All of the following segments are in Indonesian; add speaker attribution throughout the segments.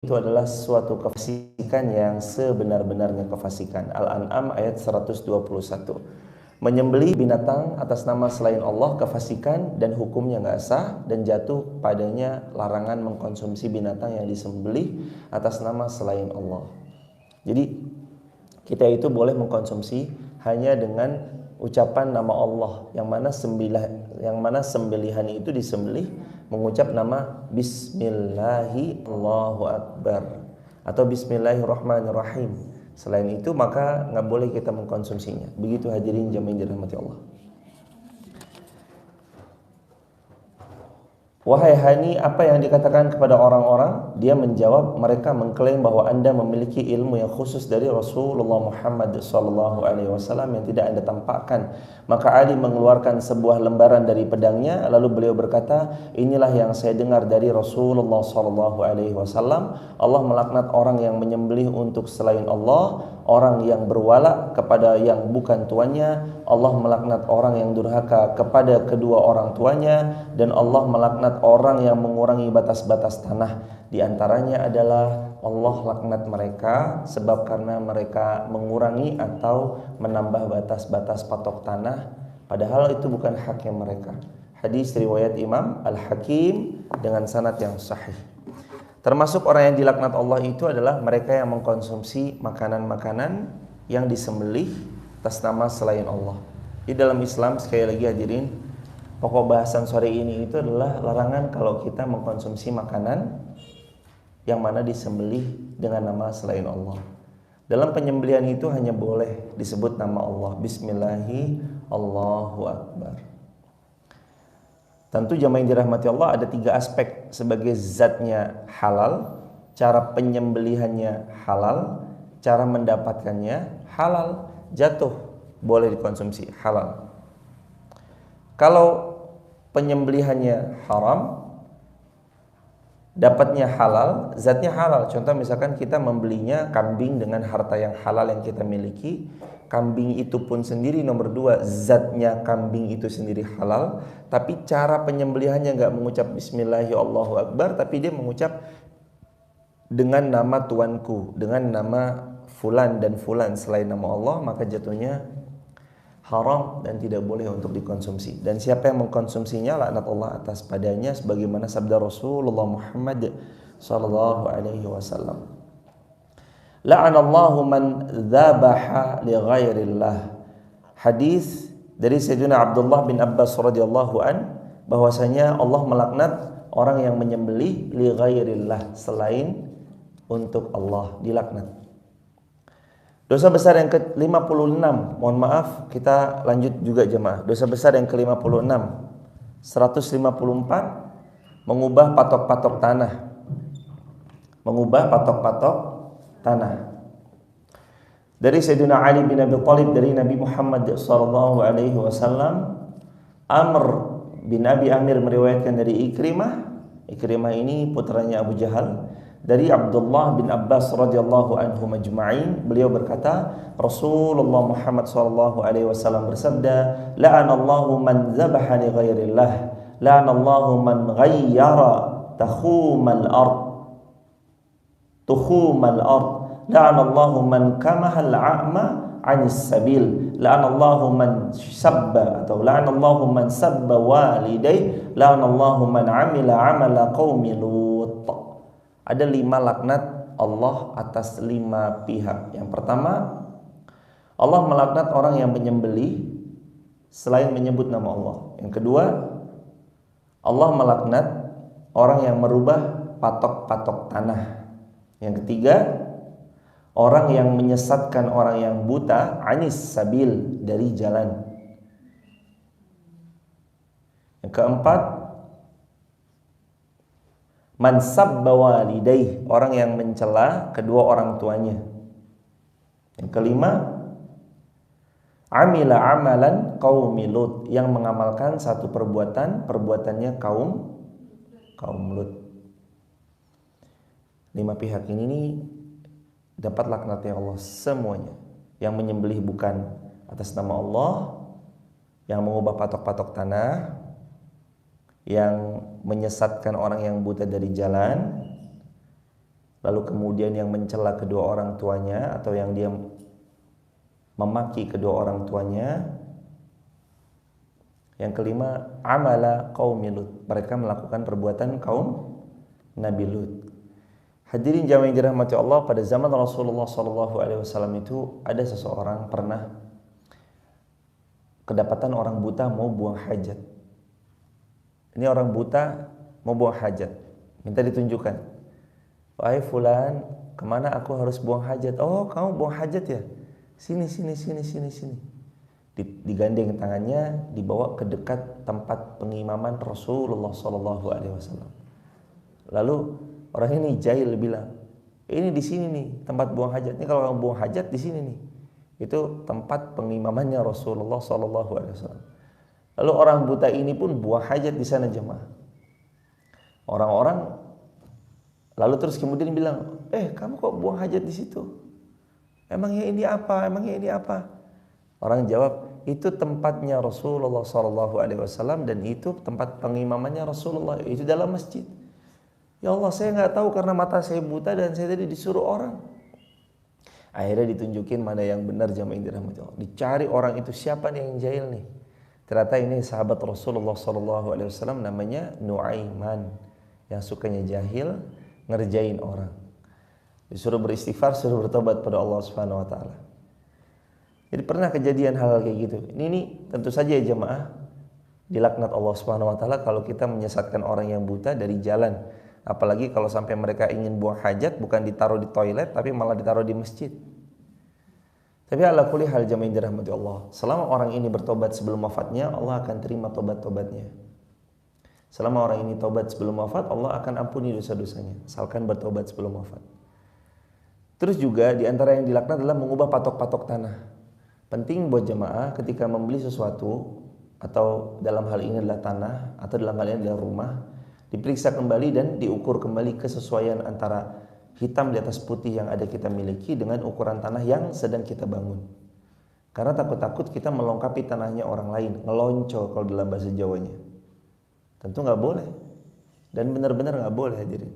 Speaker 1: itu adalah suatu kefasikan yang sebenar-benarnya kefasikan. Al-An'am ayat 121. Menyembelih binatang atas nama selain Allah kefasikan dan hukumnya nggak sah dan jatuh padanya larangan mengkonsumsi binatang yang disembelih atas nama selain Allah. Jadi kita itu boleh mengkonsumsi hanya dengan ucapan nama Allah, yang mana sembelihan itu disembelih mengucap nama Bismillahi Allahu Akbar atau Bismillahirrahmanirrahim. Selain itu maka nggak boleh kita mengkonsumsinya. Begitu hadirin jamaah yang dirahmati Allah. Wahai Hani, apa yang dikatakan kepada orang-orang? Dia menjawab, mereka mengklaim bahwa Anda memiliki ilmu yang khusus dari Rasulullah Muhammad SAW yang tidak Anda tampakkan. Maka Ali mengeluarkan sebuah lembaran dari pedangnya, lalu beliau berkata, inilah yang saya dengar dari Rasulullah SAW. Allah melaknat orang yang menyembelih untuk selain Allah, orang yang berwala kepada yang bukan tuannya. Allah melaknat orang yang durhaka kepada kedua orang tuanya, dan Allah melaknat orang yang mengurangi batas-batas tanah. Di antaranya adalah Allah laknat mereka sebab karena mereka mengurangi atau menambah batas-batas patok tanah, padahal itu bukan haknya mereka. Hadis riwayat Imam Al-Hakim dengan sanad yang sahih. Termasuk orang yang dilaknat Allah itu adalah mereka yang mengkonsumsi makanan-makanan yang disembelih atas nama selain Allah. Di dalam Islam, sekali lagi hadirin, pokok bahasan sore ini itu adalah larangan kalau kita mengkonsumsi makanan yang mana disembelih dengan nama selain Allah. Dalam penyembelihan itu hanya boleh disebut nama Allah, Bismillahi Allahu Akbar. Tentu jamaah yang dirahmati Allah, ada 3 aspek sebagai zatnya halal, cara penyembelihannya halal, cara mendapatkannya halal, jatuh boleh dikonsumsi, halal. Kalau penyembelihannya haram, dapatnya halal, zatnya halal. Contoh misalkan kita membelinya kambing dengan harta yang halal yang kita miliki, kambing itu pun sendiri nomor 2, zatnya kambing itu sendiri halal, tapi cara penyembelihannya nggak mengucap Bismillahi Allahu Akbar, tapi dia mengucap dengan nama tuanku, dengan nama fulan dan fulan selain nama Allah, maka jatuhnya haram dan tidak boleh untuk dikonsumsi. Dan siapa yang mengkonsumsinya, laknat Allah atas padanya, sebagaimana sabda Rasulullah Muhammad sallallahu alaihi wasallam. La'anallahu man dzabaha li ghairillah. Hadis dari Sayyidina Abdullah bin Abbas radhiyallahu an, bahwasanya Allah melaknat orang yang menyembelih li ghairillah, selain untuk Allah, dilaknat. Dosa besar yang ke-56, mohon maaf kita lanjut juga jemaah. Dosa besar yang ke-56, 154, mengubah patok-patok tanah. Mengubah patok-patok tanah. Dari Sayyidina Ali bin Abi Thalib dari Nabi Muhammad sallallahu alaihi wasallam, Amr bin Abi Amir meriwayatkan dari Ikrimah. Ikrimah ini putranya Abu Jahal. Dari Abdullah bin Abbas radhiyallahu anhu majma'in, beliau berkata, Rasulullah Muhammad sallallahu alaihi wasallam bersabda, la'anallahu man dzabaha li ghairillah, la'anallahu man ghayyara takhumal ard, la'anallahu man kamahal a'ma 'anis sabil, la'anallahu man sabba atau la'anallahu man sabba walidayhi, la'anallahu man 'amila 'amala qaumi Lut. Ada 5 laknat Allah atas 5 pihak. Yang pertama, Allah melaknat orang yang menyembelih selain menyebut nama Allah. Yang kedua, Allah melaknat orang yang merubah patok-patok tanah. Yang ketiga, orang yang menyesatkan orang yang buta anis sabil, dari jalan. Yang keempat, man sabba walidayhi, orang yang mencela kedua orang tuanya. Yang kelima, amila amalan qaumi Lut, yang mengamalkan satu perbuatannya kaum Lut. 5 pihak ini dapat laknatnya Allah semuanya. Yang menyembelih bukan atas nama Allah, yang mengubah patok-patok tanah, yang menyesatkan orang yang buta dari jalan, lalu kemudian yang mencela kedua orang tuanya atau yang dia memaki kedua orang tuanya. Yang kelima, amala qaumi Lut, mereka melakukan perbuatan kaum Nabi Lut. Hadirin jamaah yang dirahmati Allah, pada zaman Rasulullah SAW itu ada seseorang pernah kedapatan orang buta mau buang hajat. Ini orang buta mau buang hajat, minta ditunjukkan. Wahai fulan, kemana aku harus buang hajat? Oh, kamu buang hajat ya? Sini. Digandeng tangannya, dibawa ke dekat tempat pengimaman Rasulullah SAW. Lalu orang ini jahil bilang, ini di sini nih tempat buang hajat. Ini kalau kamu buang hajat di sini nih, itu tempat pengimamannya Rasulullah SAW. Lalu orang buta ini pun buang hajat di sana jemaah. Orang-orang lalu terus kemudian bilang, kamu kok buang hajat di situ? Emangnya ini apa? Orang jawab, itu tempatnya Rasulullah SAW dan itu tempat pengimamannya Rasulullah, itu dalam masjid. Ya Allah, saya nggak tahu karena mata saya buta dan saya tadi disuruh orang. Akhirnya ditunjukin mana yang benar jamaah yang dirahmati Allah. Dicari orang itu siapa nih yang jahil nih. Ternyata ini sahabat Rasulullah SAW namanya Nuaiman, yang sukanya jahil ngerjain orang. Disuruh beristighfar, suruh bertobat pada Allah Subhanahu Wa Taala. Jadi pernah kejadian hal kayak gitu. Ini tentu saja ya jemaah, dilaknat Allah Subhanahu Wa Taala kalau kita menyesatkan orang yang buta dari jalan. Apalagi kalau sampai mereka ingin buang hajat bukan ditaruh di toilet tapi malah ditaruh di masjid. Tapi ala kulli hal jemaah yang dirahmati Allah, selama orang ini bertobat sebelum wafatnya, Allah akan terima tobat-tobatnya. Selama orang ini tobat sebelum wafat, Allah akan ampuni dosa-dosanya, asalkan bertobat sebelum wafat. Terus juga di antara yang dilaknat adalah mengubah patok-patok tanah. Penting buat jemaah ketika membeli sesuatu, atau dalam hal ini adalah tanah, atau dalam hal ini adalah rumah, diperiksa kembali dan diukur kembali kesesuaian antara hitam di atas putih yang ada kita miliki dengan ukuran tanah yang sedang kita bangun. Karena takut-takut kita melengkapi tanahnya orang lain, ngelonco kalau dalam bahasa Jawanya. Tentu nggak boleh, dan benar-benar nggak boleh hadirin.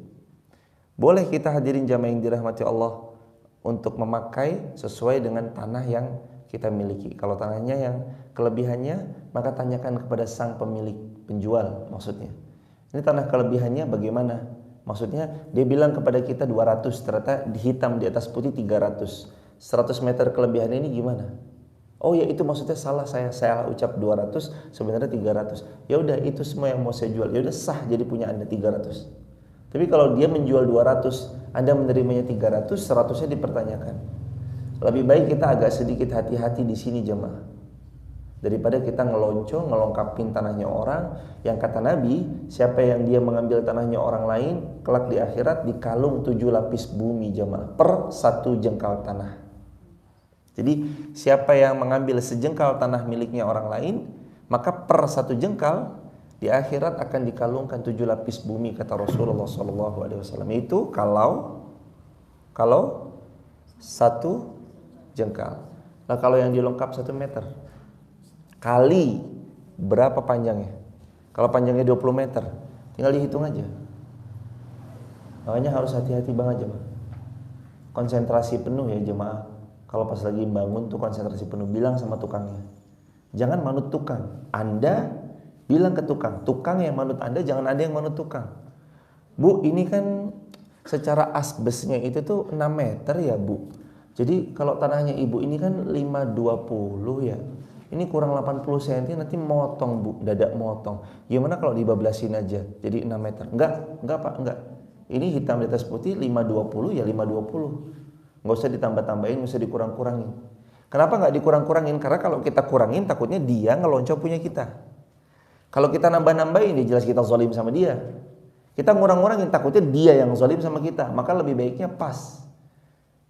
Speaker 1: Boleh kita hadirin jamaah yang dirahmati Allah untuk memakai sesuai dengan tanah yang kita miliki. Kalau tanahnya yang kelebihannya, maka tanyakan kepada sang pemilik, penjual maksudnya. Ini tanah kelebihannya bagaimana? Maksudnya dia bilang kepada kita 200, ternyata hitam di atas putih 300. 100 meter kelebihan ini gimana? Oh ya itu maksudnya salah, saya ucap 200, sebenarnya 300. Ya udah itu semua yang mau saya jual. Ya udah sah jadi punya Anda 300. Tapi kalau dia menjual 200, Anda menerimanya 300, 100-nya dipertanyakan. Lebih baik kita agak sedikit hati-hati di sini jemaah, daripada kita ngelengkapin tanahnya orang. Yang kata Nabi, siapa yang dia mengambil tanahnya orang lain, kelak di akhirat dikalung 7 lapis bumi jemaah per 1 jengkal tanah. Jadi siapa yang mengambil sejengkal tanah miliknya orang lain, maka per 1 jengkal di akhirat akan dikalungkan 7 lapis bumi, kata Rasulullah SAW. Itu kalau 1 jengkal. Nah kalau yang dilengkap 1 meter kali berapa panjangnya? Kalau panjangnya 20 meter, tinggal dihitung aja. Makanya harus hati-hati banget jemaah. Konsentrasi penuh ya jemaah. Kalau pas lagi bangun tuh konsentrasi penuh. Bilang sama tukangnya, jangan manut tukang. Anda bilang ke tukang yang manut Anda, jangan Anda yang manut tukang. Bu, ini kan secara asbesnya itu tuh 6 meter ya bu. Jadi kalau tanahnya ibu ini kan 520 ya. Ini kurang 80 cm, nanti motong bu, dadak motong. Gimana kalau dibablasin aja jadi 6 meter? Enggak pak, enggak. Ini hitam di atas putih 520 ya 520. Enggak usah ditambah-tambahin, enggak usah dikurang-kurangin. Kenapa enggak dikurang-kurangin? Karena kalau kita kurangin takutnya dia ngelonco punya kita. Kalau kita nambah-nambahin dia jelas kita zalim sama dia. Kita ngurang-ngurangin takutnya dia yang zalim sama kita. Maka lebih baiknya pas.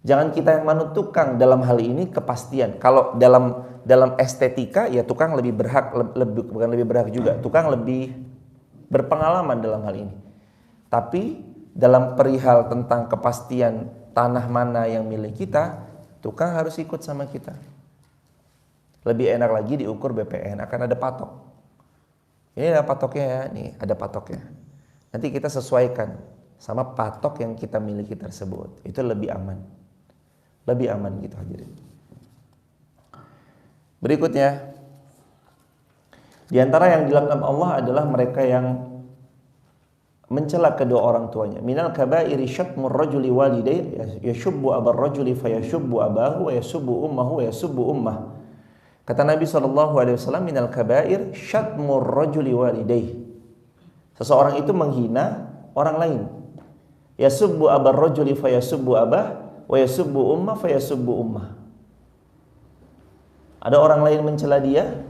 Speaker 1: Jangan kita yang manut tukang, dalam hal ini kepastian. Kalau dalam estetika ya tukang lebih berhak, bukan lebih berhak juga, tukang lebih berpengalaman dalam hal ini. Tapi dalam perihal tentang kepastian tanah mana yang milik kita, tukang harus ikut sama kita. Lebih enak lagi diukur BPN, akan ada patok. Ini ada patoknya ya, nih ada patoknya. Nanti kita sesuaikan sama patok yang kita miliki tersebut. Itu lebih aman. Lebih aman gitu hadirin. Berikutnya, di antara yang dilaknat Allah adalah mereka yang mencela kedua orang tuanya. Minal kabairi syatmur rajuli walidayhi yashubbu abar rajuli fayashubbu abahu wa yasubbu ummahu wa yasubbu ummah. Kata Nabi SAW, minal kabair syatmur rajuli walidayhi. Seseorang itu menghina orang lain. Yasubbu abar rajuli fayasubbu abah wa yasubbu ummah fayasubbu ummah. Ada orang lain mencela dia,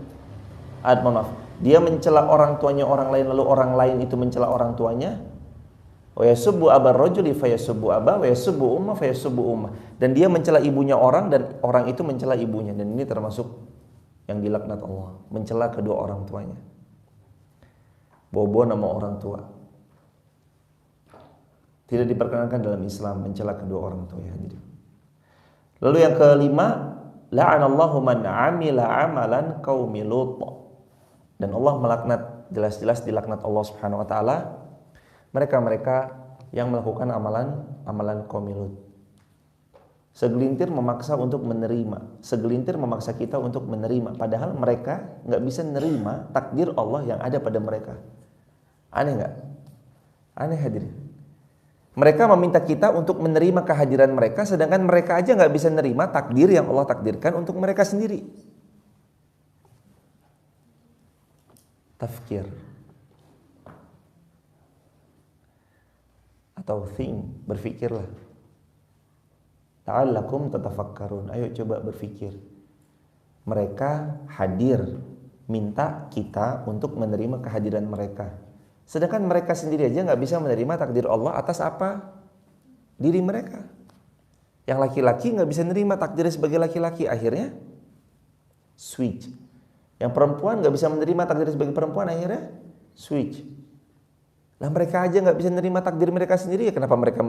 Speaker 1: dia mencela orang tuanya orang lain, lalu orang lain itu mencela orang tuanya. Wa yasubbu abar rajuli fayasubbu abah wa yasubbu ummah fayasubbu ummah. Dan dia mencela ibunya orang dan orang itu mencela ibunya. Dan ini termasuk yang dilaknat Allah, mencela kedua orang tuanya. Bobo nama orang tua. Tidak diperkenankan dalam Islam mencela kedua orang tua. Lalu yang kelima, la'anallahu man 'amila 'amalan qaumi Lut. Dan Allah melaknat, jelas-jelas dilaknat Allah Subhanahu wa taala mereka-mereka yang melakukan amalan kaum Lut. Segelintir memaksa untuk menerima, segelintir memaksa kita untuk menerima, padahal mereka nggak bisa menerima takdir Allah yang ada pada mereka. Aneh nggak? Aneh hadirin. Mereka meminta kita untuk menerima kehadiran mereka, sedangkan mereka aja nggak bisa menerima takdir yang Allah takdirkan untuk mereka sendiri. Tafkir atau think, berfikirlah. Ta'allakum tatafakkarun. Ayo coba berfikir. Mereka hadir minta kita untuk menerima kehadiran mereka, sedangkan mereka sendiri aja nggak bisa menerima takdir Allah atas apa? Diri mereka. Yang laki-laki nggak bisa menerima takdirnya sebagai laki-laki, akhirnya switch. Yang perempuan nggak bisa menerima takdir sebagai perempuan, akhirnya switch. Lah mereka aja nggak bisa menerima takdir mereka sendiri, ya kenapa mereka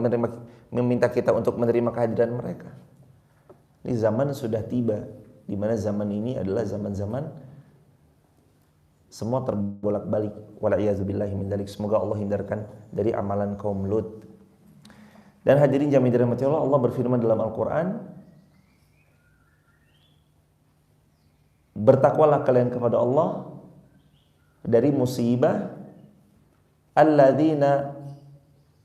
Speaker 1: meminta kita untuk menerima kehadiran mereka? Ini zaman sudah tiba, di mana zaman ini adalah zaman-zaman semua terbolak-balik. Wala'iyadzubillahi min dzalik. Semoga Allah hindarkan dari amalan kaum Lut. Dan hadirin jamaah dirahmati Allah, Allah berfirman dalam Al-Qur'an, bertakwalah kalian kepada Allah dari musibah alladzina,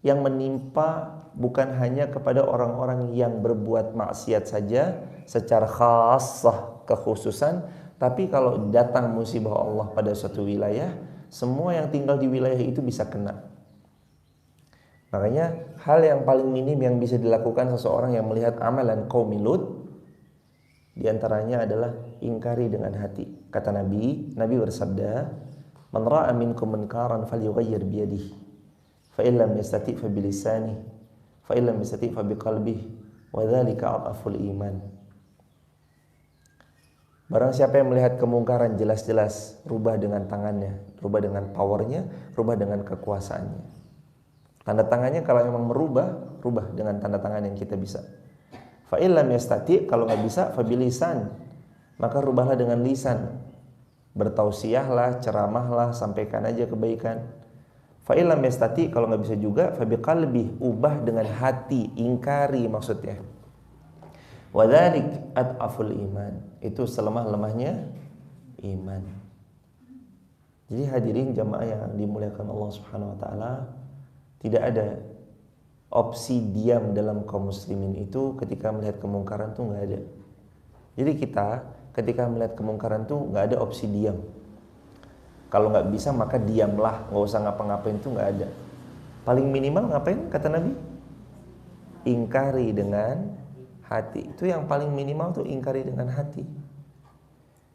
Speaker 1: yang menimpa bukan hanya kepada orang-orang yang berbuat maksiat saja secara khassah, kekhususan, tapi kalau datang musibah Allah pada suatu wilayah, semua yang tinggal di wilayah itu bisa kena. Makanya hal yang paling minim yang bisa dilakukan seseorang yang melihat amalan kaum Lut, di antaranya adalah ingkari dengan hati. Kata Nabi bersabda, "Man ra'a minkum munkaran falyughayyir bi yadihi, fa illam yastati' fa bi lisanihi, fa illam yastati' fa bi qalbihi, wa dzalika adhaful iman." Barang siapa yang melihat kemungkaran jelas-jelas, rubah dengan tangannya, rubah dengan powernya, rubah dengan kekuasaannya. Tanda tangannya kalau memang merubah, rubah dengan tanda tangan yang kita bisa. Fa illam yastati', kalau nggak bisa, fa bilisan, maka rubahlah dengan lisan. Bertausiahlah, ceramahlah, sampaikan aja kebaikan. Fa illam yastati', kalau nggak bisa juga, fa biqalbi, ubah dengan hati, ingkari maksudnya. Wa dzalik adhaful iman, itu selemah-lemahnya iman. Jadi hadirin jamaah yang dimuliakan Allah Subhanahu wa taala, tidak ada opsi diam dalam kaum muslimin itu ketika melihat kemungkaran tuh nggak ada. Jadi kita ketika melihat kemungkaran tuh nggak ada opsi diam. Kalau nggak bisa maka diamlah, nggak usah ngapa-ngapain tuh nggak ada. Paling minimal ngapain kata Nabi? Ingkari dengan hati. Itu yang paling minimal tuh, ingkari dengan hati.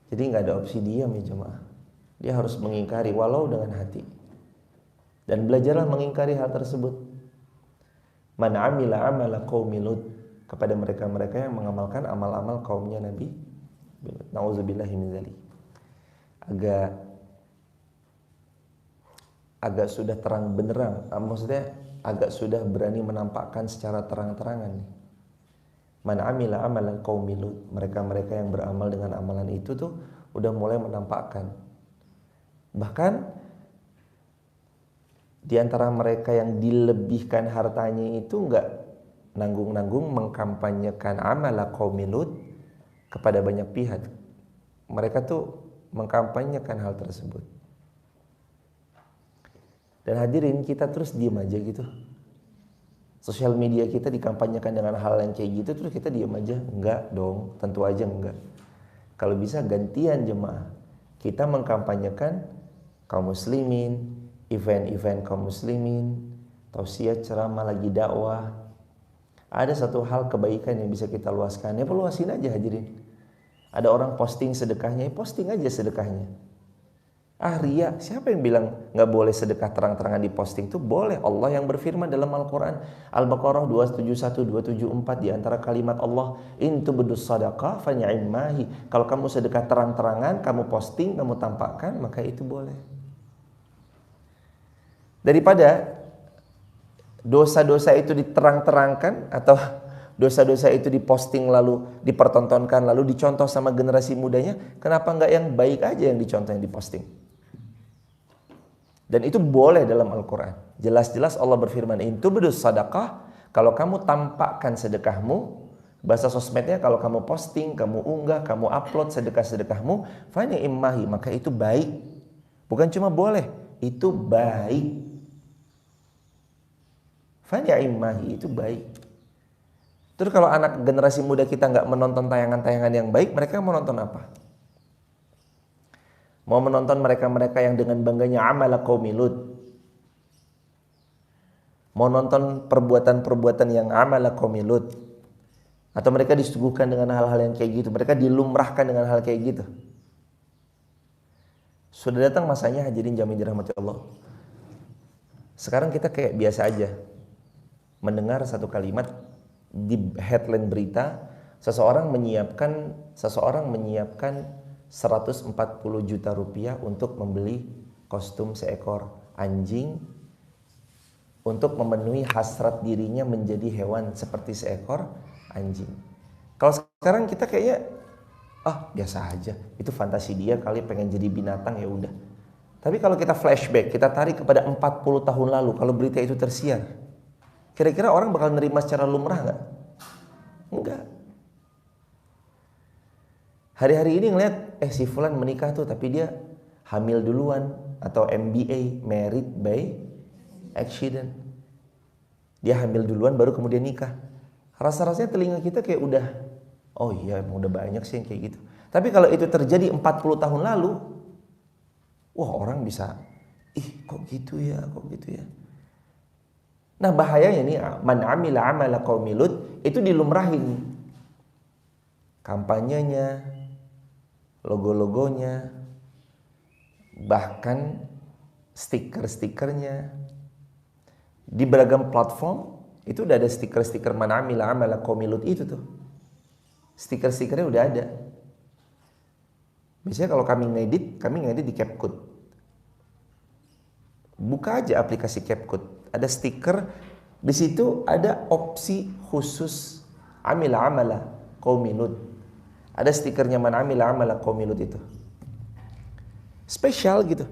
Speaker 1: Jadi nggak ada opsi diam ya jemaah. Dia harus mengingkari walau dengan hati. Dan belajarlah mengingkari hal tersebut. Man amila amala qaumi Lut, kepada mereka-mereka yang mengamalkan amal-amal kaumnya Nabi. Nauzubillahi min dzalik. Agak sudah terang benderang, maksudnya agak sudah berani menampakkan secara terang-terangan nih. Man amila amalan qaumi Lut, mereka-mereka yang beramal dengan amalan itu tuh udah mulai menampakkan. Bahkan Di antara mereka yang dilebihkan hartanya itu enggak nanggung-nanggung mengkampanyekan amala qaumi Lut kepada banyak pihak. Mereka tuh mengkampanyekan hal tersebut. Dan hadirin, kita terus diam aja gitu. Sosial media kita dikampanyekan dengan hal yang kayak gitu, terus kita diam aja? Enggak dong, tentu aja enggak. Kalau bisa gantian jemaah. Kita mengkampanyekan kaum muslimin, event-event kaum muslimin, tausiah, ceramah, lagi dakwah. Ada satu hal kebaikan yang bisa kita luaskan, ya luasin aja hadirin. Ada orang posting sedekahnya, ya posting aja sedekahnya. Ria, siapa yang bilang nggak boleh sedekah terang-terangan diposting? Itu boleh. Allah yang berfirman dalam Al-Quran Al-Baqarah 271, 274, di antara kalimat Allah, in tubdus sadaqah fa ni'mahi. Kalau kamu sedekah terang-terangan, kamu posting, kamu tampakkan, maka itu boleh. Daripada dosa-dosa itu diterang-terangkan atau dosa-dosa itu diposting lalu dipertontonkan lalu dicontoh sama generasi mudanya, kenapa nggak yang baik aja yang dicontoh, yang diposting? Dan itu boleh dalam Al-Quran. Jelas-jelas Allah berfirman, in tubdus sadaqah, kalau kamu tampakkan sedekahmu, bahasa sosmednya kalau kamu posting, kamu unggah, kamu upload sedekah-sedekahmu, fa ni'mahi, maka itu baik. Bukan cuma boleh, itu baik. Fa ni'mahi, itu baik. Terus kalau anak generasi muda kita nggak menonton tayangan-tayangan yang baik, mereka mau nonton apa? Mau menonton mereka-mereka yang dengan bangganya amala qaumi Lut. Mau nonton perbuatan-perbuatan yang amala qaumi Lut. Atau mereka disuguhkan dengan hal-hal yang kayak gitu. Mereka dilumrahkan dengan hal kayak gitu. Sudah datang masanya hadirin jami'in dirahmati Allah. Sekarang kita kayak biasa aja mendengar satu kalimat di headline berita, seseorang menyiapkan 140 juta rupiah untuk membeli kostum seekor anjing untuk memenuhi hasrat dirinya menjadi hewan seperti seekor anjing. Kalau sekarang kita kayaknya biasa aja, itu fantasi dia kali pengen jadi binatang, ya udah. Tapi kalau kita flashback, kita tarik kepada 40 tahun lalu, kalau berita itu tersiar, kira-kira orang bakal nerima secara lumrah nggak? Enggak. Hari-hari ini ngeliat, si fulan menikah tuh, tapi dia hamil duluan, atau MBA, married by accident. Dia hamil duluan baru kemudian nikah. Rasa-rasanya telinga kita kayak udah, oh iya emang udah banyak sih yang kayak gitu. Tapi kalau itu terjadi 40 tahun lalu, wah orang bisa, kok gitu ya. Nah bahayanya nih, man amila amala qaumi Lut, itu dilumrahin. Kampanyenya, logo-logonya, bahkan stiker-stikernya. Di beragam platform itu udah ada stiker-stiker man amila amala qaumi Lut itu tuh. Stiker-stikernya udah ada. Biasanya kalau kami ngedit di CapCut. Buka aja aplikasi CapCut, ada stiker, di situ ada opsi khusus amila amala qaumi Lut. Ada stikernya man amila amala qaumi Lut itu. Spesial gitu.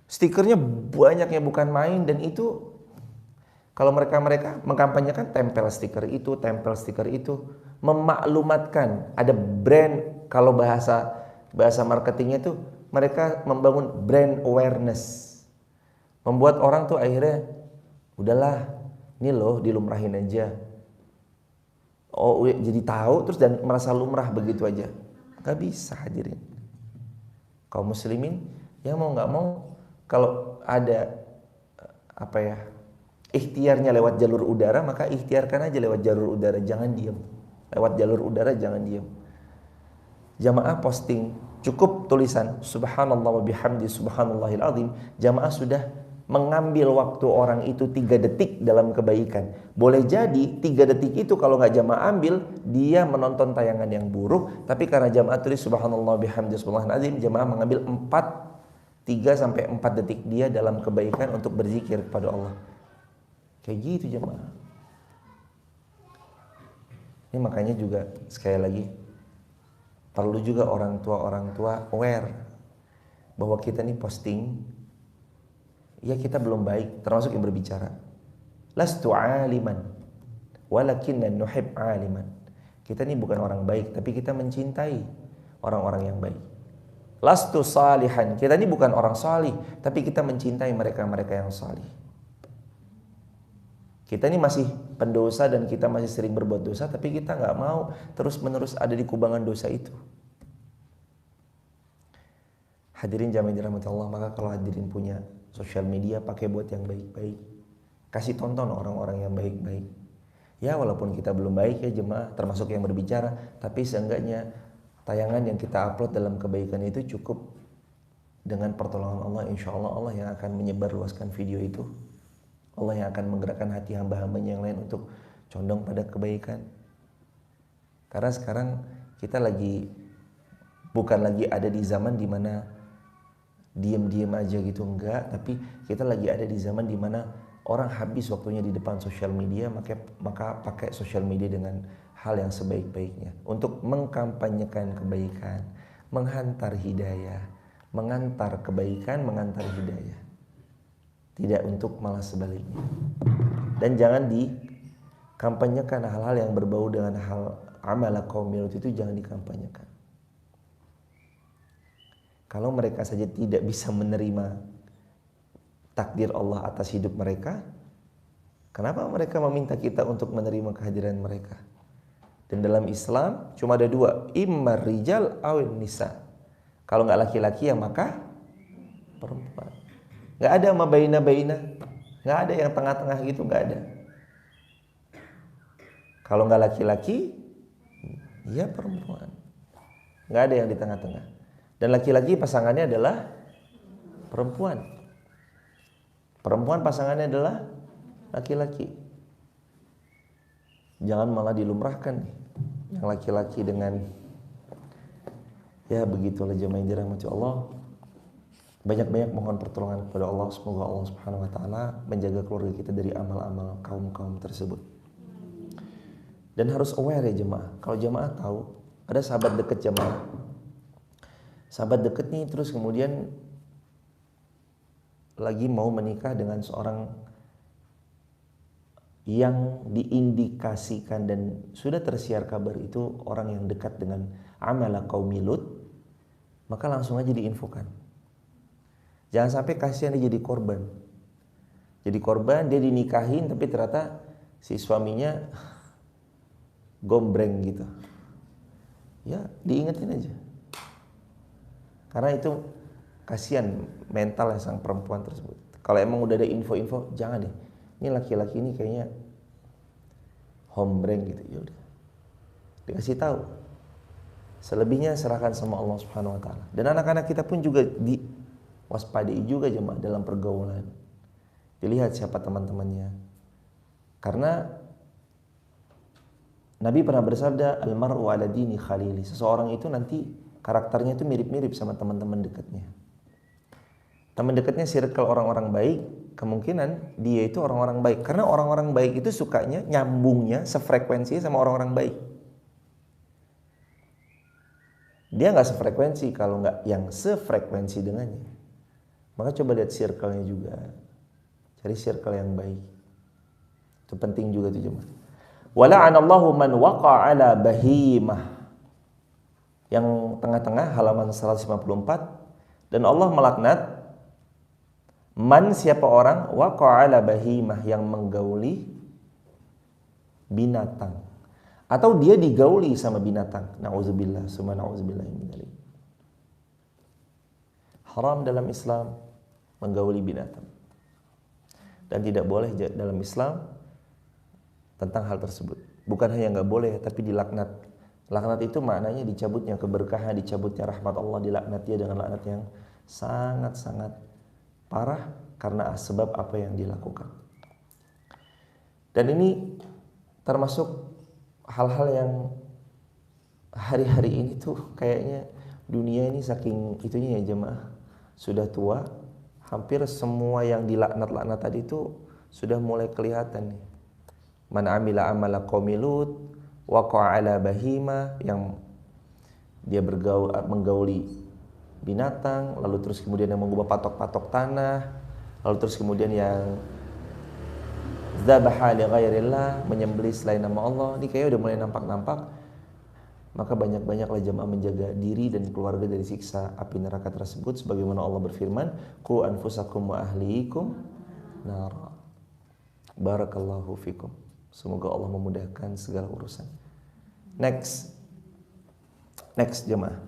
Speaker 1: Stikernya banyaknya bukan main, dan itu kalau mereka mengkampanyekan tempel stiker itu, memaklumatkan ada brand. Kalau bahasa marketingnya tuh mereka membangun brand awareness. Membuat orang tuh akhirnya udahlah, ini loh dilumrahin aja. Oh jadi tahu terus dan merasa lumrah begitu aja. Gak bisa hadirin. Kaum muslimin ya mau gak mau, kalau ada ikhtiarnya lewat jalur udara, maka ikhtiarkan aja lewat jalur udara, jangan diam. Lewat jalur udara jangan diam. Jamaah posting, cukup tulisan subhanallah wa bihamdi subhanallahil azim, jamaah sudah mengambil waktu orang itu 3 detik dalam kebaikan. Boleh jadi 3 detik itu kalau nggak jamaah ambil, dia menonton tayangan yang buruk. Tapi karena jamaah tulis subhanallah bihamdi subhanallahil azim, jamaah mengambil 3-4 detik dia dalam kebaikan untuk berzikir kepada Allah. Kayak gitu jamaah. Ini makanya juga sekali lagi perlu juga orang tua aware bahwa kita nih posting ya kita belum baik, termasuk yang berbicara. Lastu aliman, walakinna nuhib aliman. Kita ini bukan orang baik, tapi kita mencintai orang-orang yang baik. Lastu salihan, kita ini bukan orang salih, tapi kita mencintai mereka-mereka yang salih. Kita ini masih pendosa dan kita masih sering berbuat dosa, tapi kita nggak mau terus-menerus ada di kubangan dosa itu. Hadirin jamaah dirahmati Allah, maka kalau hadirin punya sosial media, pakai buat yang baik-baik. Kasih tonton orang-orang yang baik-baik. Ya walaupun kita belum baik ya jemaah, termasuk yang berbicara, tapi seenggaknya tayangan yang kita upload dalam kebaikan itu cukup. Dengan pertolongan Allah, insya Allah Allah yang akan menyebarluaskan video itu. Allah yang akan menggerakkan hati hamba-hambanya yang lain untuk condong pada kebaikan. Karena sekarang kita bukan lagi ada di zaman dimana diam-diam aja gitu, enggak. Tapi kita lagi ada di zaman dimana orang habis waktunya di depan sosial media, maka pakai sosial media dengan hal yang sebaik-baiknya. Untuk mengkampanyekan kebaikan, menghantar hidayah, mengantar kebaikan, mengantar hidayah. Tidak untuk malah sebaliknya. Dan jangan dikampanyekan hal-hal yang berbau dengan hal amala qaum Lut, itu jangan dikampanyekan. Kalau mereka saja tidak bisa menerima takdir Allah atas hidup mereka, kenapa mereka meminta kita untuk menerima kehadiran mereka? Dan dalam Islam cuma ada dua, immar rijal awin nisa. Kalau nggak laki-laki ya maka perempuan. Nggak ada mabaina-baina, nggak ada yang tengah-tengah gitu, nggak ada. Kalau nggak laki-laki, ya perempuan. Nggak ada yang di tengah-tengah. Dan laki-laki pasangannya adalah perempuan. Perempuan pasangannya adalah laki-laki. Jangan malah dilumrahkan nih yang laki-laki dengan, ya begitulah jemaah yang dirahmati Allah. Banyak-banyak mohon pertolongan kepada Allah, semoga Allah Subhanahu wa taala menjaga keluarga kita dari amal-amal kaum-kaum tersebut. Dan harus aware ya jemaah. Kalau jemaah tahu ada sahabat dekat jemaah. Sahabat dekat nih terus kemudian lagi mau menikah dengan seorang yang diindikasikan dan sudah tersiar kabar itu orang yang dekat dengan amala qaumi Lut, maka langsung aja diinfokan. Jangan sampai kasihan dia jadi korban. Jadi korban, dia dinikahin tapi ternyata si suaminya gombreng gitu. Ya, diingetin aja. Karena itu kasihan mental sang perempuan tersebut. Kalau emang udah ada info-info, jangan deh. Ini laki-laki ini kayaknya hombreng gitu. Ya udah. Dikasih tahu. Selebihnya serahkan sama Allah Subhanahu wa taala. Dan anak-anak kita pun juga waspadai juga jemaah dalam pergaulan. Dilihat siapa teman-temannya. Karena Nabi pernah bersabda, al-mar'u ala dini khalili. Seseorang itu nanti karakternya itu mirip-mirip sama teman-teman dekatnya. Teman dekatnya circle orang-orang baik, kemungkinan dia itu orang-orang baik. Karena orang-orang baik itu sukanya, nyambungnya, sefrekuensi sama orang-orang baik. Dia nggak sefrekuensi kalau nggak yang sefrekuensi dengannya. Maka coba lihat circle-nya juga. Cari circle yang baik. Itu penting juga tuh jemaah. Wala'anallahu man waqa'a ala bahimah. Yang tengah-tengah halaman 154. Dan Allah melaknat man, siapa orang waqa'a ala bahimah, yang menggauli binatang. Atau dia digauli sama binatang. Na'udzubillah, summa na'udzubillah min dzalik. Haram dalam Islam menggauli binatang. Dan tidak boleh dalam Islam tentang hal tersebut. Bukan hanya nggak boleh, tapi dilaknat. Laknat itu maknanya dicabutnya keberkahan, dicabutnya rahmat Allah, dilaknat dia dengan laknat yang sangat-sangat parah karena sebab apa yang dilakukan. Dan ini termasuk hal-hal yang hari-hari ini tuh kayaknya dunia ini saking itunya ya jemaah, sudah tua, hampir semua yang dilaknat-laknat tadi itu sudah mulai kelihatan nih. Man amila amala qaumi Lut waqa'a ala bahima, yang dia menggauli binatang, lalu terus kemudian yang mengubah patok-patok tanah, Lalu terus kemudian yang dzabaha li ghairillah, menyembelih selain nama Allah. Ini kayaknya udah mulai nampak-nampak. Maka banyak-banyaklah jamaah menjaga diri dan keluarga dari siksa api neraka tersebut, sebagaimana Allah berfirman, qu anfusakum wa ahlikum nara. Barakallahu fikum. Semoga Allah memudahkan segala urusan. Next jemaah.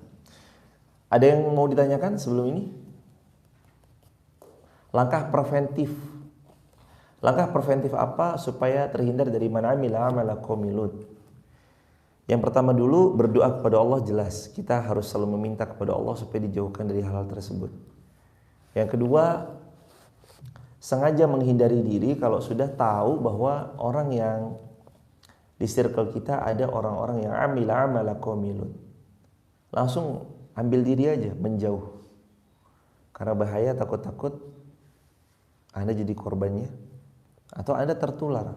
Speaker 1: Ada yang mau ditanyakan sebelum ini? Langkah preventif apa supaya terhindar dari man amila amala qaumi Lut? Yang pertama dulu, berdoa kepada Allah. Jelas kita harus selalu meminta kepada Allah supaya dijauhkan dari hal-hal tersebut. Yang kedua, sengaja menghindari diri kalau sudah tahu bahwa orang yang di circle kita ada orang-orang yang amila amala qaumi Lut. Langsung ambil diri aja, menjauh. Karena bahaya, takut-takut Anda jadi korbannya atau Anda tertular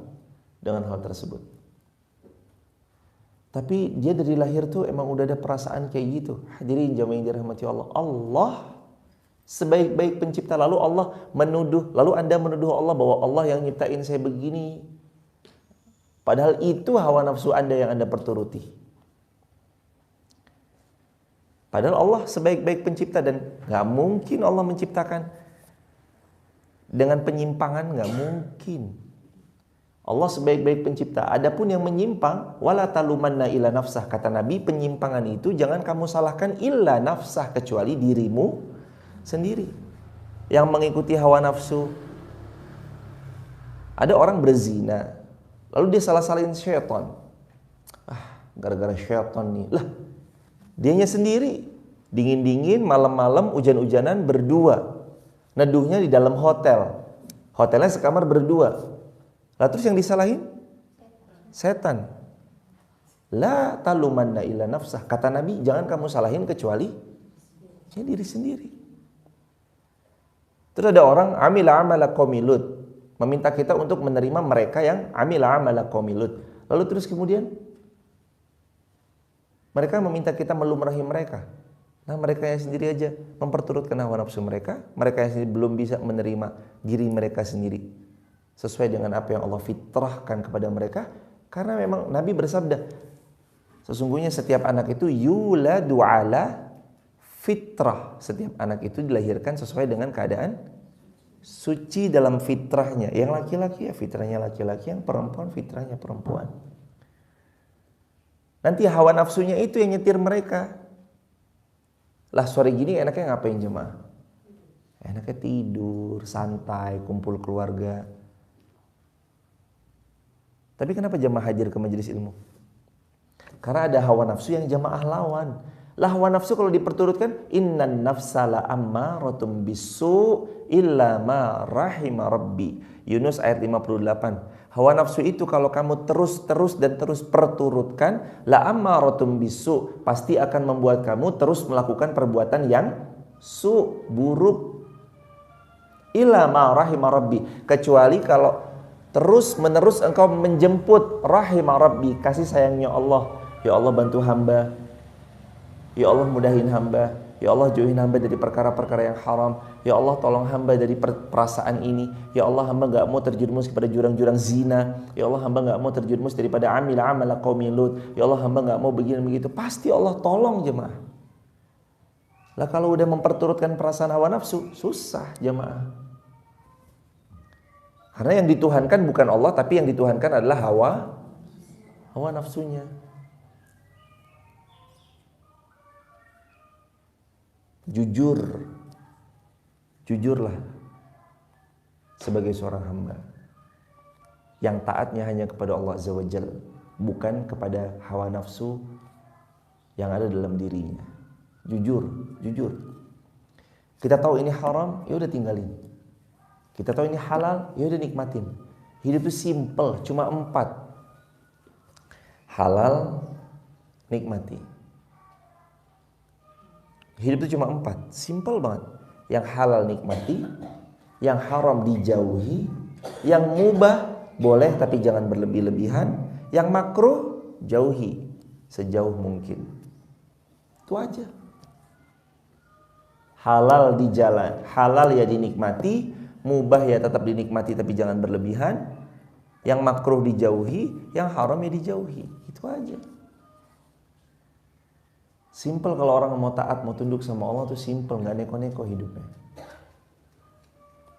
Speaker 1: dengan hal tersebut. Tapi dia dari lahir tuh emang udah ada perasaan kayak gitu. Hadirin jamaah yang dirahmati Allah. Allah sebaik-baik pencipta, lalu Anda menuduh Allah bahwa Allah yang nyiptain saya begini. Padahal itu hawa nafsu Anda yang Anda perturuti. Padahal Allah sebaik-baik pencipta dan gak mungkin Allah menciptakan dengan penyimpangan, gak mungkin. Allah sebaik-baik pencipta. Adapun yang menyimpang, wala talumanna illa nafsah, kata Nabi, penyimpangan itu jangan kamu salahkan illa nafsah, kecuali dirimu sendiri yang mengikuti hawa nafsu. Ada orang berzina, lalu dia salah-salahin syaitan. Gara-gara syaitan nih. Lah, dianya sendiri dingin-dingin, malam-malam, hujan-hujanan, berdua. Neduhnya di dalam hotel. Hotelnya sekamar berdua. Lah terus yang disalahin? Setan. La talumanna illa nafsah. Kata Nabi, jangan kamu salahin kecuali diri sendiri. Terus ada orang amila amala qaumi Lut, meminta kita untuk menerima mereka yang amila amala qaumi Lut. Lalu terus kemudian mereka meminta kita melumrahi mereka. Nah, mereka yang sendiri aja memperturutkan hawa nafsu mereka. Mereka yang sendiri belum bisa menerima diri mereka sendiri sesuai dengan apa yang Allah fitrahkan kepada mereka. Karena memang Nabi bersabda, sesungguhnya setiap anak itu yuladu ala fitrah. Setiap anak itu dilahirkan sesuai dengan keadaan suci dalam fitrahnya. Yang laki-laki ya fitrahnya laki-laki, yang perempuan fitrahnya perempuan. Nanti hawa nafsunya itu yang nyetir mereka. Lah sore gini enaknya ngapain jemaah? Enaknya tidur, santai, kumpul keluarga. Tapi kenapa jamaah hadir ke majelis ilmu? Karena ada hawa nafsu yang jamaah lawan. Lah hawa nafsu kalau diperturutkan, innan nafsala ammaratun bisu illa ma rahima rabbi. Yunus ayat 58. Hawa nafsu itu kalau kamu terus perturutkan, la ammaratun bisu, pasti akan membuat kamu terus melakukan perbuatan yang buruk. Illa ma rahima rabbi, kecuali kalau terus menerus engkau menjemput rahimah Rabbi, kasih sayangnya Allah. Ya Allah bantu hamba, ya Allah mudahin hamba, ya Allah jauhin hamba dari perkara-perkara yang haram, ya Allah tolong hamba dari perasaan ini, ya Allah hamba gak mau terjerumus kepada jurang-jurang zina, ya Allah hamba gak mau terjerumus daripada amila amala qaumi Lut, ya Allah hamba gak mau begini begitu. Pasti Allah tolong jemaah. Lah kalau udah memperturutkan perasaan hawa nafsu, susah jemaah. Karena yang dituhankan bukan Allah, tapi yang dituhankan adalah hawa nafsunya. Jujurlah sebagai seorang hamba yang taatnya hanya kepada Allah Azza wa Jalla, bukan kepada hawa nafsu yang ada dalam dirinya. Jujur. Kita tahu ini haram, ya udah tinggalin. Kita tahu ini halal, ya udah nikmatin. Hidup itu simple, cuma 4. Halal, nikmati. Hidup itu cuma 4, simple banget. Yang halal nikmati, yang haram dijauhi, yang mubah boleh tapi jangan berlebih-lebihan, yang makruh jauhi sejauh mungkin. Itu aja. Halal di jalan, halal ya dinikmati, Mubah ya tetap dinikmati tapi jangan berlebihan. Yang makruh dijauhi, yang haram ya dijauhi. Itu aja. Simple kalau orang mau taat, mau tunduk sama Allah tuh simple, nggak neko-neko hidupnya.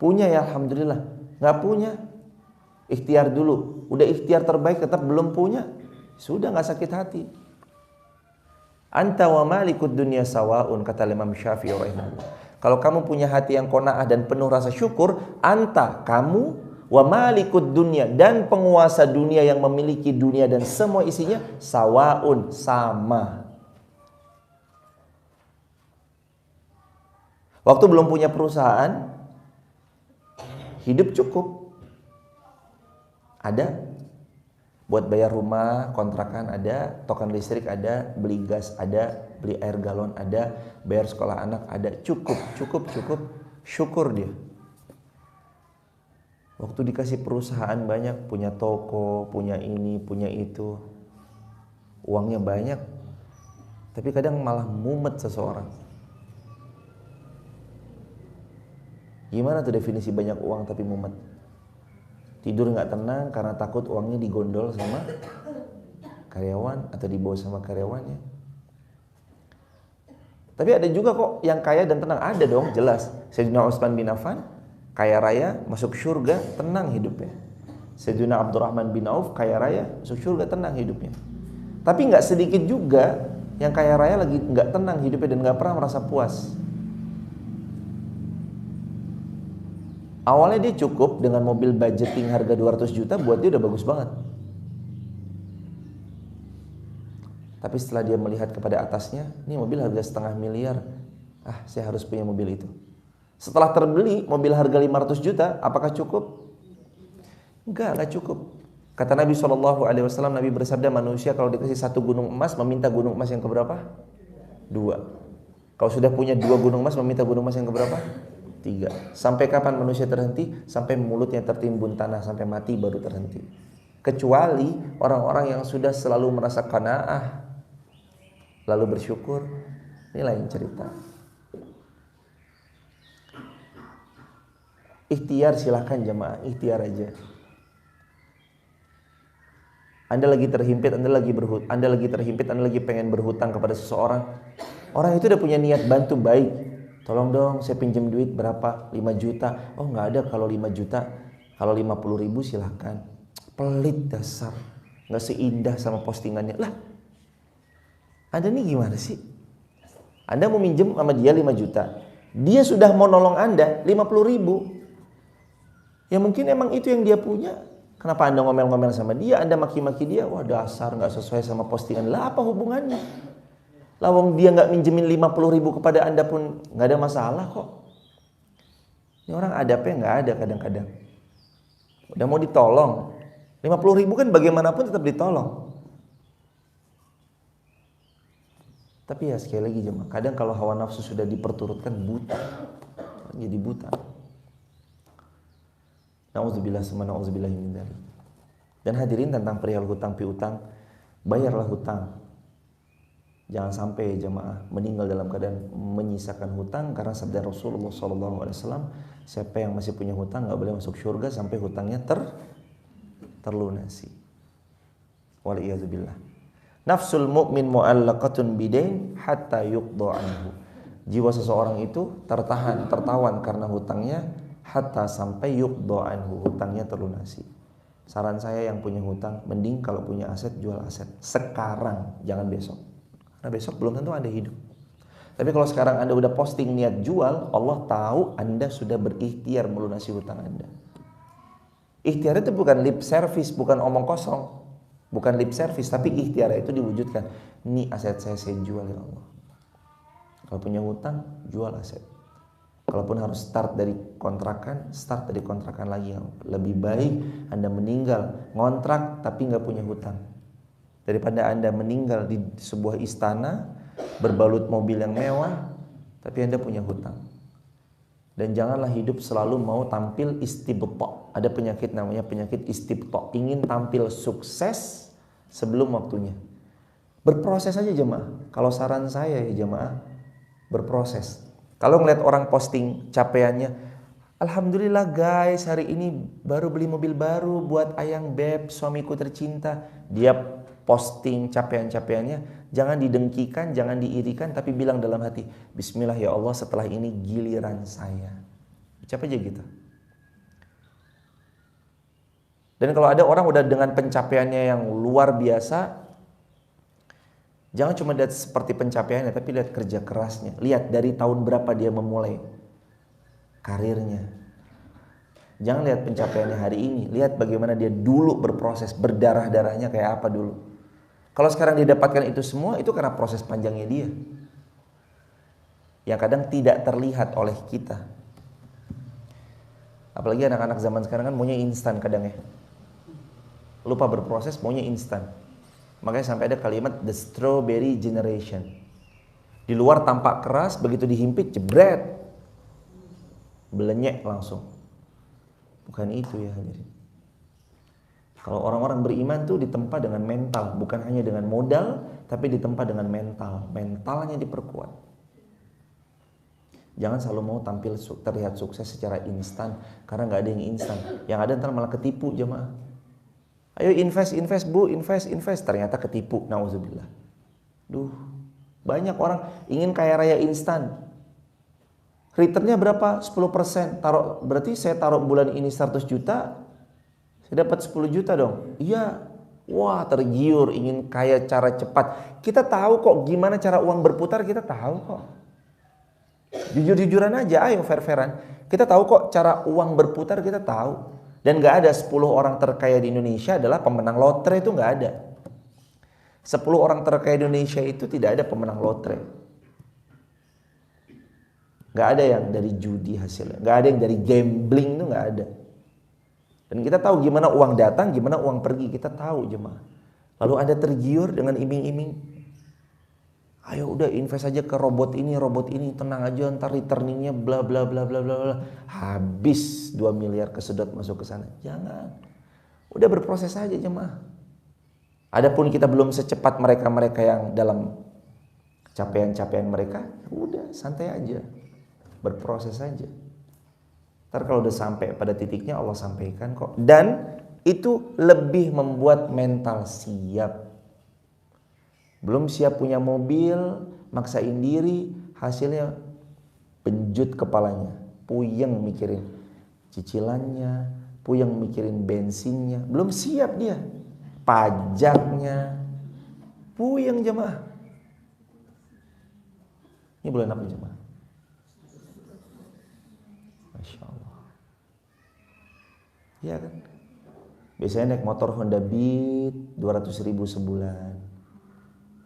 Speaker 1: Punya ya alhamdulillah, nggak punya ikhtiar dulu. Udah ikhtiar terbaik tetap belum punya, sudah nggak sakit hati. Anta wa malikud dunya sawaun, kata Imam Syafi'i rahimahullah. Kalau kamu punya hati yang qanaah dan penuh rasa syukur, anta kamu wa malikud dunya dan penguasa dunia yang memiliki dunia dan semua isinya sawaun, sama. Waktu belum punya perusahaan, hidup cukup. Ada buat bayar rumah, kontrakan ada, token listrik ada, beli gas ada, beli air galon ada, bayar sekolah anak ada, cukup. Syukur dia. Waktu dikasih perusahaan banyak, punya toko, punya ini, punya itu, uangnya banyak, tapi kadang malah mumet seseorang. Gimana tuh definisi banyak uang tapi mumet? Tidur nggak tenang karena takut uangnya digondol sama karyawan atau dibawa sama karyawannya. Tapi ada juga kok yang kaya dan tenang, ada dong, jelas. Sayyidina Utsman bin Affan kaya raya, masuk surga, tenang hidupnya. Sayyidina Abdurrahman bin Auf kaya raya, masuk surga, tenang hidupnya. Tapi nggak sedikit juga yang kaya raya lagi nggak tenang hidupnya dan nggak pernah merasa puas. Awalnya dia cukup dengan mobil budgeting harga 200 juta, buat dia udah bagus banget. Tapi setelah dia melihat kepada atasnya, ini mobil harga 500 miliar, saya harus punya mobil itu. Setelah terbeli mobil harga 500 juta, apakah cukup? Enggak cukup. Kata Nabi SAW, Nabi bersabda, manusia kalau dikasih 1 gunung emas, meminta gunung emas yang keberapa? 2. Kalau sudah punya 2 gunung emas, meminta gunung emas yang keberapa? 3. Sampai kapan manusia terhenti? Sampai mulutnya tertimbun tanah, sampai mati baru terhenti. Kecuali orang-orang yang sudah selalu merasa qanaah, lalu bersyukur. Ini lain cerita. Ikhtiar silahkan jemaah, ikhtiar aja. Anda lagi terhimpit, Anda lagi pengen berhutang kepada seseorang. Orang itu udah punya niat bantu baik. Tolong dong, saya pinjam duit berapa? 5 juta. Oh nggak ada kalau 5 juta. Kalau 50 ribu silahkan. Pelit dasar. Nggak seindah sama postingannya. Lah, Anda nih gimana sih? Anda mau minjem sama dia 5 juta. Dia sudah mau nolong Anda 50 ribu. Ya mungkin emang itu yang dia punya. Kenapa Anda ngomel-ngomel sama dia? Anda maki-maki dia. Wah dasar nggak sesuai sama postingan. Lah apa hubungannya? Lawang dia nggak minjemin 50 ribu kepada Anda pun nggak ada masalah kok. Ini orang adabnya nggak ada kadang-kadang. Udah mau ditolong, 50 ribu kan bagaimanapun tetap ditolong. Tapi ya sekali lagi jemaah, kadang kalau hawa nafsu sudah diperturutkan buta, jadi buta. Nauzubillah min dzalik. Dan hadirin tentang perihal hutang piutang, bayarlah hutang. Jangan sampai jemaah meninggal dalam keadaan menyisakan hutang, karena sabda Rasulullah SAW, siapa yang masih punya hutang nggak boleh masuk surga sampai hutangnya terlunasi. Waliyadzubillah. Nafsul mu'min mu'allaqatun bidain hatta yuqda anhu. Jiwa seseorang itu tertawan karena hutangnya hatta sampai yuqda anhu, hutangnya terlunasi. Saran saya yang punya hutang, mending kalau punya aset jual aset sekarang, jangan besok. Nah besok belum tentu Anda hidup. Tapi kalau sekarang Anda udah posting niat jual, Allah tahu Anda sudah berikhtiar melunasi hutang Anda. Ikhtiar itu bukan lip service, bukan omong kosong, bukan lip service, tapi ikhtiar itu diwujudkan. Ini aset saya jual ya Allah. Kalau punya hutang, jual aset. Kalaupun harus start dari kontrakan lagi. Lebih baik Anda meninggal ngontrak tapi nggak punya hutang, daripada Anda meninggal di sebuah istana berbalut mobil yang mewah tapi Anda punya hutang. Dan janganlah hidup selalu mau tampil istibta. Ada penyakit namanya penyakit istibta, ingin tampil sukses sebelum waktunya. Berproses aja jemaah. Kalau saran saya ya jemaah, berproses. Kalau ngeliat orang posting capaiannya, Alhamdulillah guys, hari ini baru beli mobil baru buat Ayang Beb, suamiku tercinta. Dia posting capaian-capaiannya. Jangan didengkikan, jangan diirikan, tapi bilang dalam hati, Bismillah ya Allah, setelah ini giliran saya. Ucap aja gitu. Dan kalau ada orang udah dengan pencapaiannya yang luar biasa, jangan cuma lihat seperti pencapaiannya, tapi lihat kerja kerasnya. Lihat dari tahun berapa dia memulai karirnya. Jangan lihat pencapaiannya hari ini, lihat bagaimana dia dulu berproses, berdarah-darahnya kayak apa dulu. Kalau sekarang dia dapatkan itu semua, itu karena proses panjangnya dia, yang kadang tidak terlihat oleh kita. Apalagi anak-anak zaman sekarang kan maunya instan kadang ya. Lupa berproses, maunya instan. Makanya sampai ada kalimat the strawberry generation. Di luar tampak keras, begitu dihimpit jebret, belenyek langsung. Bukan itu ya hadirin. Kalau orang-orang beriman tuh ditempa dengan mental, bukan hanya dengan modal, tapi ditempa dengan mental. Mentalnya diperkuat. Jangan selalu mau tampil terlihat sukses secara instan, karena nggak ada yang instan. Yang ada ntar malah ketipu jemaah. Ayo invest bu, invest. Ternyata ketipu, nauzubillah. Banyak orang ingin kaya raya instan. Returnnya berapa? 10%. Berarti saya taruh bulan ini 100 juta, saya dapat 10 juta dong. Iya. Wah, tergiur, ingin kaya cara cepat. Kita tahu kok gimana cara uang berputar, kita tahu kok. Jujur-jujuran aja, ayo fair-fairan. Kita tahu kok cara uang berputar, kita tahu. Dan gak ada 10 orang terkaya di Indonesia adalah pemenang lotre, itu gak ada. 10 orang terkaya di Indonesia itu tidak ada pemenang lotre. Gak ada yang dari judi hasilnya, gak ada yang dari gambling, itu gak ada. Dan kita tahu gimana uang datang, gimana uang pergi, kita tahu jemaah. Lalu Anda tergiur dengan iming-iming, ayo udah invest aja ke robot ini, tenang aja ntar returningnya bla bla bla bla bla bla. Habis 2 miliar kesedot masuk ke sana. Jangan. Udah berproses aja jemaah. Adapun kita belum secepat mereka-mereka yang dalam capaian-capaian mereka, udah santai aja. Berproses aja. Ntar kalau udah sampai pada titiknya Allah sampaikan kok. Dan itu lebih membuat mental siap. Belum siap punya mobil, maksain diri, hasilnya penjut kepalanya, puyeng mikirin cicilannya, puyeng mikirin bensinnya, belum siap dia, pajaknya, puyeng jemaah. Ini bulan apa jemaah? Masya Allah. Iya kan? Biasanya naik motor Honda Beat 200.000 sebulan.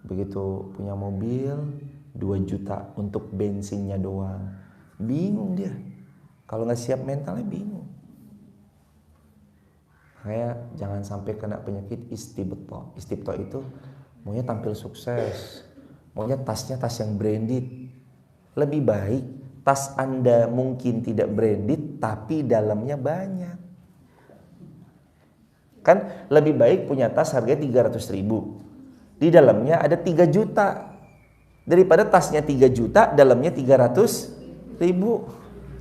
Speaker 1: Begitu punya mobil 2 juta untuk bensinnya doang. Bingung dia. Kalau gak siap mentalnya bingung. Kayak jangan sampai kena penyakit istibto. Istibto itu maunya tampil sukses, maunya tasnya tas yang branded. Lebih baik tas Anda mungkin tidak branded, tapi dalamnya banyak. Kan lebih baik punya tas harganya 300.000, di dalamnya ada 3 juta, daripada tasnya 3 juta, dalamnya 300.000.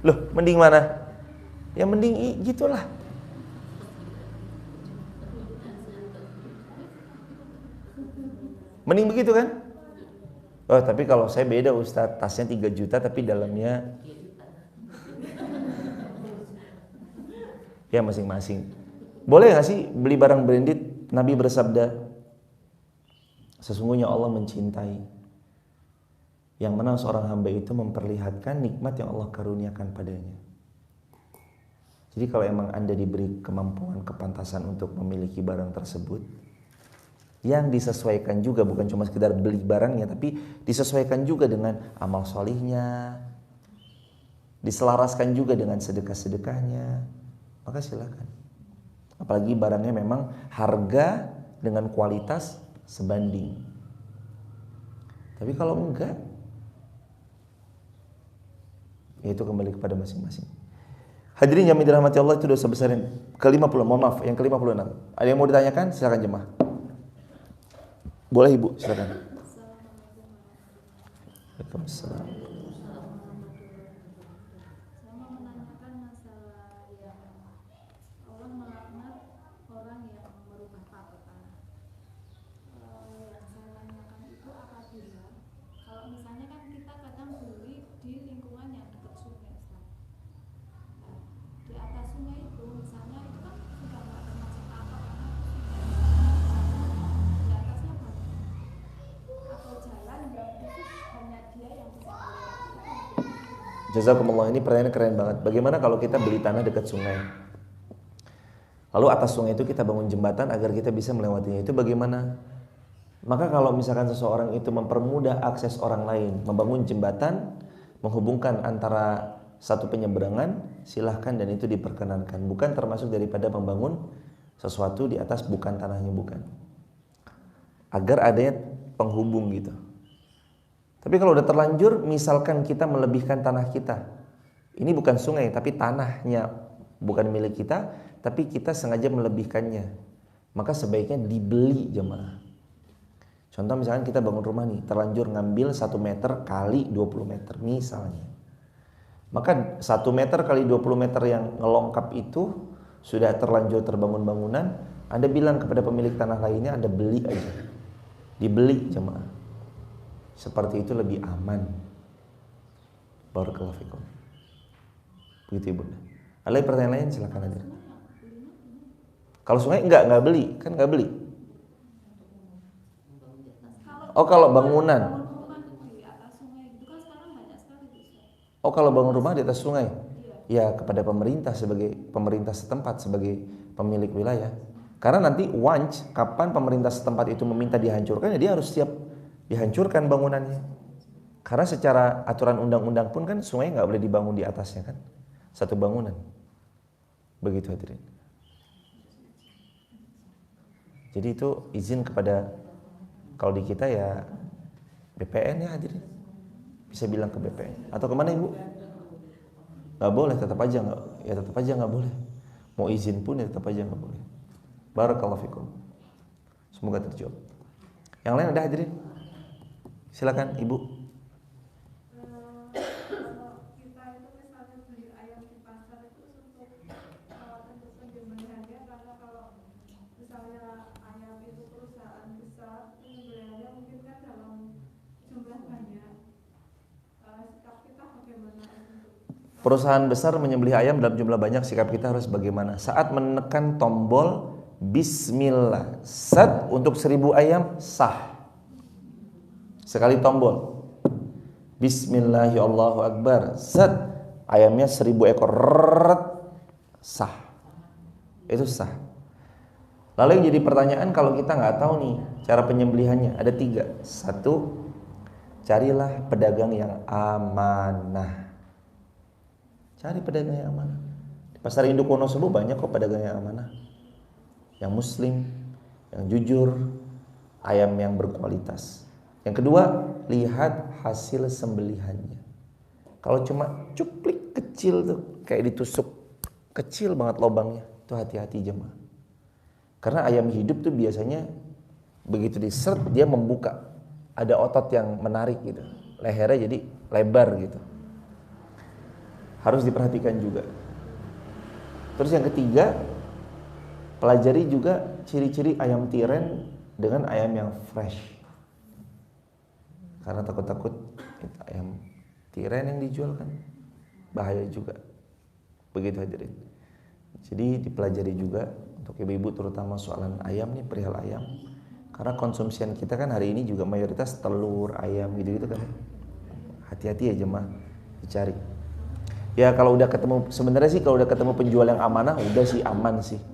Speaker 1: Loh, mending mana? Ya mending gitulah. Mending begitu kan? Oh, tapi kalau saya beda Ustadz, tasnya 3 juta tapi dalamnya ya masing-masing. Boleh gak sih beli barang branded? Nabi bersabda, sesungguhnya Allah mencintai yang mana seorang hamba itu memperlihatkan nikmat yang Allah karuniakan padanya. Jadi kalau emang Anda diberi kemampuan, kepantasan untuk memiliki barang tersebut, yang disesuaikan juga, bukan cuma sekedar beli barangnya, tapi disesuaikan juga dengan amal solihnya, diselaraskan juga dengan sedekah-sedekahnya, maka silakan. Apalagi barangnya memang harga dengan kualitas sebanding. Tapi kalau enggak, ya itu kembali kepada masing-masing. Hadirin yang dirahmati Allah, itu dosa besar yang ke-50, mohon maaf, yang ke-56. Ada yang mau ditanyakan? Silakan jemaah. Boleh Ibu, silakan. Waalaikumsalam.
Speaker 2: Saya mau menanyakan masalah
Speaker 1: Jazakumullah, ini pertanyaan keren banget. Bagaimana kalau kita beli tanah dekat sungai? Lalu atas sungai itu kita bangun jembatan agar kita bisa melewatinya. Itu bagaimana? Maka kalau misalkan seseorang itu mempermudah akses orang lain, membangun jembatan, menghubungkan antara satu penyeberangan, silahkan dan itu diperkenankan. Bukan termasuk daripada membangun sesuatu di atas bukan tanahnya, bukan. Agar adanya penghubung gitu. Tapi kalau udah terlanjur, misalkan kita melebihkan tanah kita, ini bukan sungai tapi tanahnya bukan milik kita, tapi kita sengaja melebihkannya, maka sebaiknya dibeli jemaah. Contoh misalkan kita bangun rumah nih, terlanjur ngambil 1 meter kali 20 meter misalnya, maka 1 meter kali 20 meter yang ngelongkap itu sudah terlanjur terbangun bangunan. Anda bilang kepada pemilik tanah lainnya, Anda beli aja, dibeli jemaah. Seperti itu lebih aman. Barakallahu fikum. Begitu Ibu. Ada pertanyaan lain silakan aja. Kalau sungai enggak beli, kan enggak beli. Oh kalau bangunan. Oh kalau bangun rumah di atas sungai. Ya kepada pemerintah sebagai pemerintah setempat sebagai pemilik wilayah. Karena nanti once kapan pemerintah setempat itu meminta dihancurkan, ya dia harus siap dihancurkan bangunannya. Karena secara aturan undang-undang pun kan sungai nggak boleh dibangun di atasnya kan, satu bangunan. Begitu hadirin. Jadi itu izin kepada, kalau di kita ya BPN ya hadirin, bisa bilang ke BPN atau kemana Ibu? Nggak boleh, tetap aja nggak boleh. Mau izin pun ya tetap aja nggak boleh. Barakallahu fikum. Semoga terjawab. Yang lain ada hadirin? Silakan Ibu.
Speaker 2: Kalau kita itu misalnya beli ayam di pasar itu untuk penyembelihannya, karena kalau misalnya ayam itu perusahaan besar, penyembelihannya mungkin kan dalam jumlah banyak. Sikap kita bagaimana?
Speaker 1: Perusahaan besar menyembelih ayam dalam jumlah banyak, sikap kita harus bagaimana? Saat menekan tombol Bismillah, set untuk 1000 ayam sah. Sekali tombol Bismillahirrahmanirrahim, set ayamnya 1000 ekor, sah. Itu sah. Lalu yang jadi pertanyaan, kalau kita nggak tahu nih cara penyembelihannya, ada 3. 1, carilah pedagang yang amanah. Cari pedagang yang amanah. Di pasar induk Wonosobo banyak kok pedagang yang amanah, yang muslim, yang jujur, ayam yang berkualitas. Yang kedua, lihat hasil sembelihannya. Kalau cuma cuplik kecil tuh, kayak ditusuk, kecil banget lubangnya, itu hati-hati jemaah. Karena ayam hidup tuh biasanya begitu diseret dia membuka, ada otot yang menarik gitu, lehernya jadi lebar gitu. Harus diperhatikan juga. Terus yang ketiga, pelajari juga ciri-ciri ayam tiren dengan ayam yang fresh. Karena takut-takut ayam tiren yang dijual kan bahaya juga. Begitu hadirin. Jadi dipelajari juga untuk ibu-ibu terutama soalan ayam nih, perihal ayam. Karena konsumsian kita kan hari ini juga mayoritas telur, ayam gitu-gitu kan. Hati-hati ya jemaah, dicari. Ya kalau udah ketemu, sebenarnya sih kalau udah ketemu penjual yang amanah udah sih aman sih.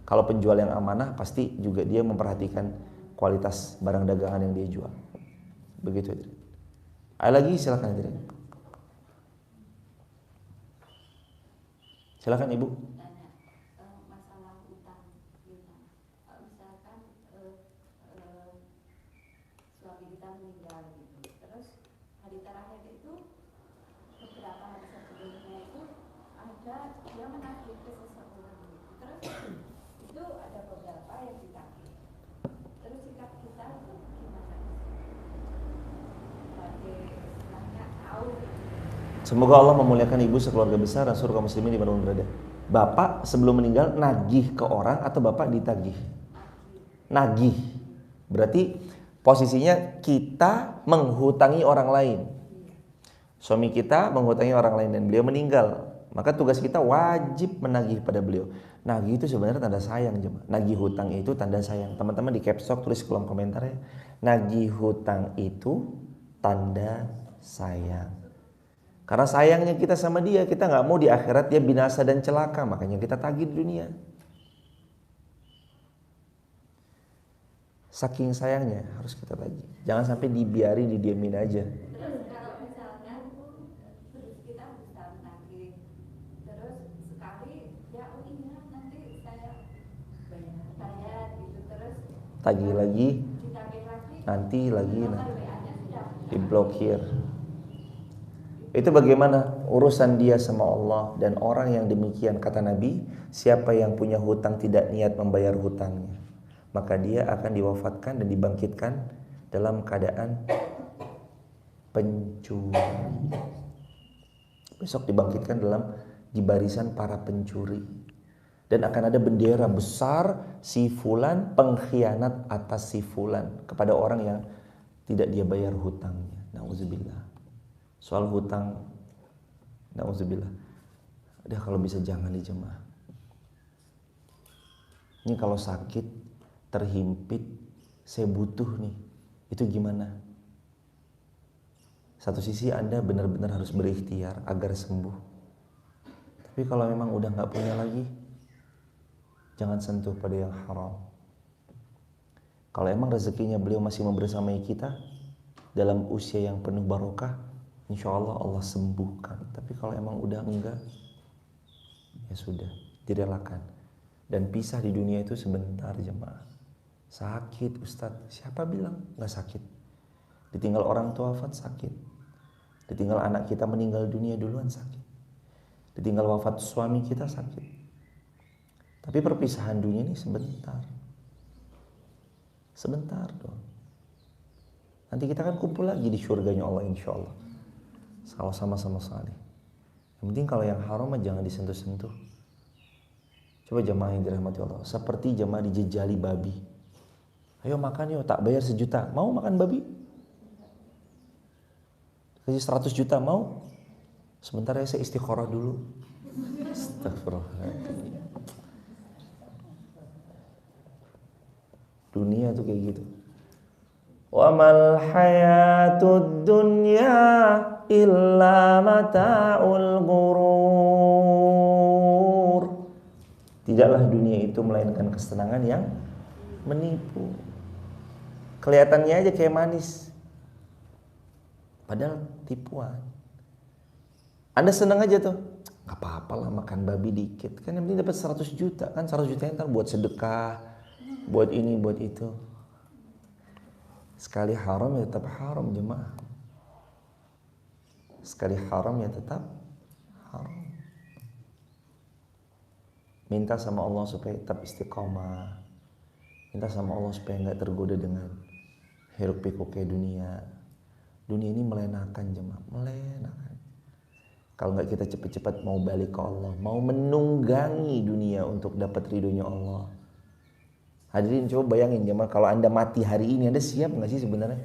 Speaker 1: Kalau penjual yang amanah pasti juga dia memperhatikan kualitas barang dagangan yang dia jual. Begitu hadirin. Ada lagi silakan hadirin. Silakan Ibu.
Speaker 3: Masalah utang. Misalkan suami kita meninggal gitu. Terus hari terakhir itu beberapa hari sebelumnya itu ada dia menagih ke seseorang gitu. Terus itu ada beberapa yang ditagih. Terus sikap kita itu gimana?
Speaker 1: Semoga Allah memuliakan ibu sekeluarga besar dan seluruh kaum muslimin di mana pun berada. Bapak sebelum meninggal nagih ke orang atau bapak ditagih? Nagih. Berarti posisinya kita menghutangi orang lain. Suami kita menghutangi orang lain dan beliau meninggal, maka tugas kita wajib menagih pada beliau. Nagih itu sebenarnya tanda sayang, jemaah. Nagih hutang itu tanda sayang. Teman-teman di caps lock tulis kolom komentar ya. Nagih hutang itu tanda sayang. Karena sayangnya kita sama dia, kita nggak mau di akhirat dia binasa dan celaka, makanya kita tagih di dunia. Saking sayangnya harus kita tagih. Jangan sampai dibiarin, didiamin aja.
Speaker 3: Terus kalau misalkan kita bisa menagih, terus sekali ya oh iya nanti saya bayar gitu, terus
Speaker 1: Tagih lagi,
Speaker 3: ditagih lagi,
Speaker 1: nanti lagi,
Speaker 3: nomor WA-nya sudah
Speaker 1: diblokir. Itu bagaimana urusan dia sama Allah. Dan orang yang demikian, kata Nabi, siapa yang punya hutang tidak niat membayar hutangnya, maka dia akan diwafatkan dan dibangkitkan dalam keadaan pencuri. Besok dibangkitkan di barisan para pencuri. Dan akan ada bendera besar, si fulan pengkhianat atas si fulan, kepada orang yang tidak dia bayar hutangnya. Nauzubillah. Soal hutang, nauzubillah. Udah kalau bisa jangan di jemaah. Ini kalau sakit, terhimpit, saya butuh nih. Itu gimana? Satu sisi Anda benar-benar harus berikhtiar agar sembuh. Tapi kalau memang udah gak punya lagi, jangan sentuh pada yang haram. Kalau emang rezekinya beliau masih membersamai kita dalam usia yang penuh barokah, insya Allah Allah sembuhkan. Tapi kalau emang udah enggak, ya sudah, direlakan. Dan pisah di dunia itu sebentar jemaah. Sakit Ustadz, siapa bilang gak sakit? Ditinggal orang tua wafat sakit. Ditinggal anak kita meninggal dunia duluan sakit. Ditinggal wafat suami kita sakit. Tapi perpisahan dunia ini sebentar. Sebentar doang. Nanti kita kan kumpul lagi di surganya Allah insya Allah. Kalau sama-sama saleh. Yang penting kalau yang haram jangan disentuh-sentuh. Coba jemaah yang dirahmati Allah, seperti jemaah dijejali babi. Ayo makan yuk, tak bayar 1 juta. Mau makan babi? Kasih 100 juta mau? Sebentar ya saya istikharah dulu. Astagfirullahaladzim. Dunia tuh kayak gitu. Wa mal hayatud dunya illa mata'ul ghurur. Tidaklah dunia itu melainkan kesenangan yang menipu. Kelihatannya aja kayak manis, padahal tipuan. Anda senang aja tuh, gak apa-apa lah makan babi dikit, kan yang penting dapat 100 juta. Kan 100 juta ntar buat sedekah, buat ini, buat itu. Sekali haram ya tetap haram jemaah. Sekali haram ya tetap haram. Minta sama Allah supaya tetap istiqomah. Minta sama Allah supaya gak tergoda dengan hiruk pikuk kayak dunia. Dunia ini melenakan jemaah, melenakan. Kalau gak kita cepat-cepat mau balik ke Allah, mau menunggangi dunia untuk dapat ridhonya Allah. Hadirin coba bayangin jemaah, kalau Anda mati hari ini, Anda siap gak sih sebenarnya?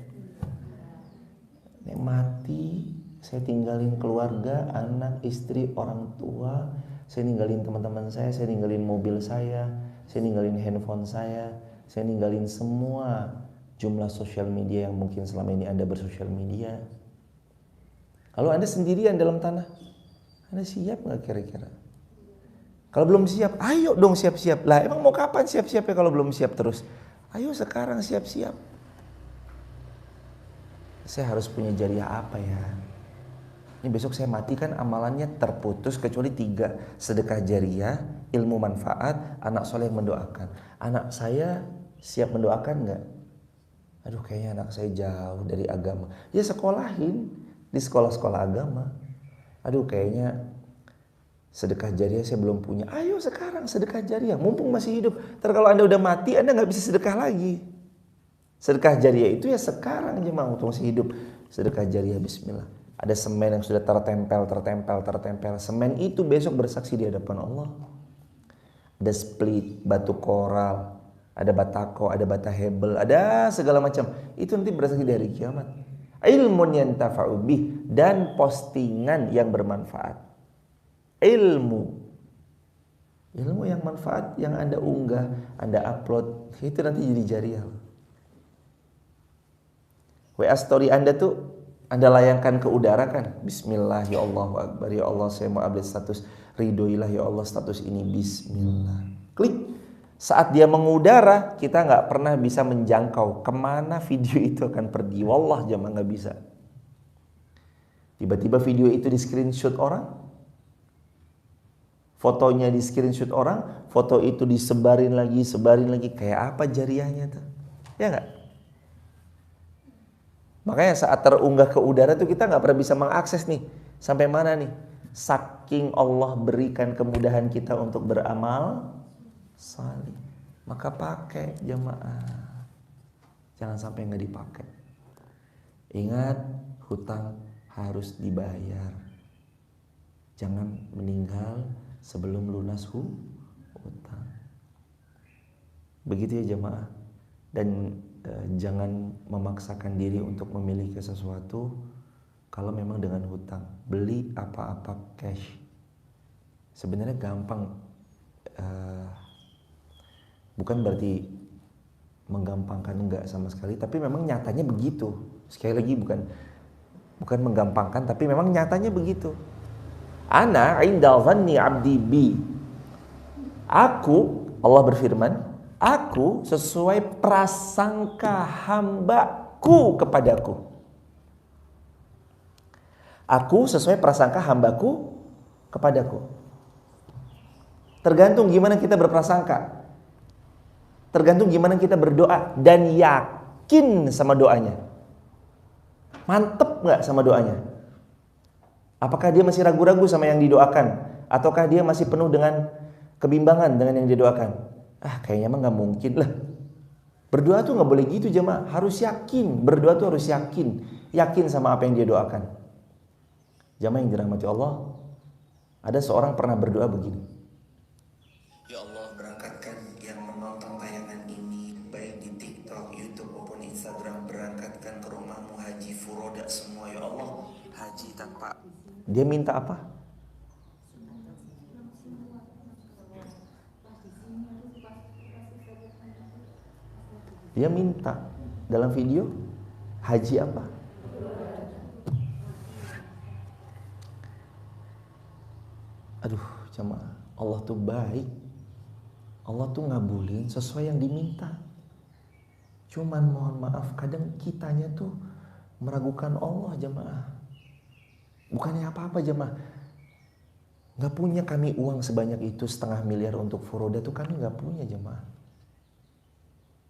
Speaker 1: Nek mati, saya tinggalin keluarga, anak, istri, orang tua, saya ninggalin teman-teman saya ninggalin mobil saya ninggalin handphone saya ninggalin semua jumlah sosial media yang mungkin selama ini Anda bersosial media. Kalau Anda sendirian dalam tanah, Anda siap gak kira-kira? Kalau belum siap, ayo dong siap-siap. Lah emang mau kapan siap-siapnya kalau belum siap terus? Ayo sekarang siap-siap. Saya harus punya jariah apa ya? Ini besok saya mati kan amalannya terputus kecuali 3. Sedekah jariah, ilmu manfaat, anak soleh yang mendoakan. Anak saya siap mendoakan gak? Aduh kayaknya anak saya jauh dari agama. Ya sekolahin di sekolah-sekolah agama. Aduh kayaknya sedekah jariah saya belum punya. Ayo sekarang sedekah jariah, mumpung masih hidup. Ntar kalau Anda udah mati, Anda gak bisa sedekah lagi. Sedekah jariah itu ya sekarang aja mau masih hidup. Sedekah jariah bismillah. Ada semen yang sudah tertempel. Semen itu besok bersaksi di hadapan Allah. Ada split, batu koral, ada batako, ada bata hebel, ada segala macam. Itu nanti bersaksi di hari kiamat. Ilmun yantafa'u bih, dan postingan yang bermanfaat. Ilmu yang manfaat yang Anda unggah, Anda upload, itu nanti jadi jariah. WA story Anda tuh Anda layangkan ke udara kan, bismillah ya Allahu Akbar, ya Allah saya mau update status, ridhoilah ya Allah status ini, bismillah. Klik. Saat dia mengudara, kita nggak pernah bisa menjangkau kemana video itu akan pergi. Wallah jemaah nggak bisa. Tiba-tiba video itu di screenshot orang, fotonya di screenshot orang, foto itu disebarin lagi, kayak apa jariahnya tuh? Ya nggak? Makanya saat terunggah ke udara tuh kita nggak pernah bisa mengakses nih sampai mana nih. Saking Allah berikan kemudahan kita untuk beramal salih, maka pakai jemaah. Jangan sampai nggak dipakai. Ingat, hutang harus dibayar. Jangan meninggal sebelum lunas hutang. Begitu ya jemaah. Dan jangan memaksakan diri untuk memiliki sesuatu kalau memang dengan hutang. Beli apa-apa cash. Sebenarnya gampang, bukan berarti menggampangkan, enggak sama sekali, tapi memang nyatanya begitu. Sekali lagi bukan menggampangkan, tapi memang nyatanya begitu. Ana inda dhanni 'abdi bi. Aku, Allah berfirman, aku sesuai prasangka hambaku kepadaku. Aku sesuai prasangka hambaku kepadaku. Tergantung gimana kita berprasangka. Tergantung gimana kita berdoa dan yakin sama doanya. Mantep gak sama doanya? Apakah dia masih ragu-ragu sama yang didoakan? Ataukah dia masih penuh dengan kebimbangan dengan yang didoakan? Kayaknya mah gak mungkin lah. Berdoa tuh gak boleh gitu jemaah. Harus yakin. Berdoa tuh harus yakin. Yakin sama apa yang dia doakan. Jemaah yang dirahmati Allah, ada seorang pernah berdoa begini. Ya Allah, berangkatkan yang menonton tayangan ini, baik di TikTok, YouTube maupun Instagram, berangkatkan ke rumahmu haji furoda semua ya Allah. Haji tanpa. Dia minta apa? Dia minta dalam video haji apa? Aduh, jemaah, Allah tuh baik. Allah tuh ngabulin sesuai yang diminta. Cuman mohon maaf, kadang kitanya tuh meragukan Allah jemaah. Bukannya apa-apa jemaah. Gak punya kami uang sebanyak itu, 500 miliar untuk furoda tuh kami gak punya jemaah.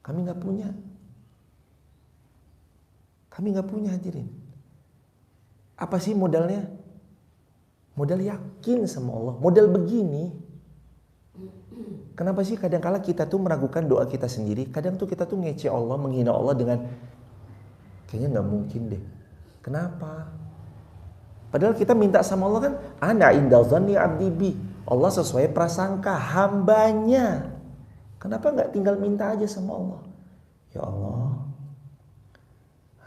Speaker 1: Kami gak punya. Kami gak punya hadirin. Apa sih modalnya? Modal yakin sama Allah. Modal begini. Kenapa sih kadang-kala kita tuh meragukan doa kita sendiri? Kadang tuh kita tuh ngece Allah, menghina Allah dengan kayaknya gak mungkin deh. Kenapa? Padahal kita minta sama Allah kan, ana inda dhanni 'abdi bi. Allah sesuai prasangka hambanya. Kenapa gak tinggal minta aja sama Allah? Ya Allah,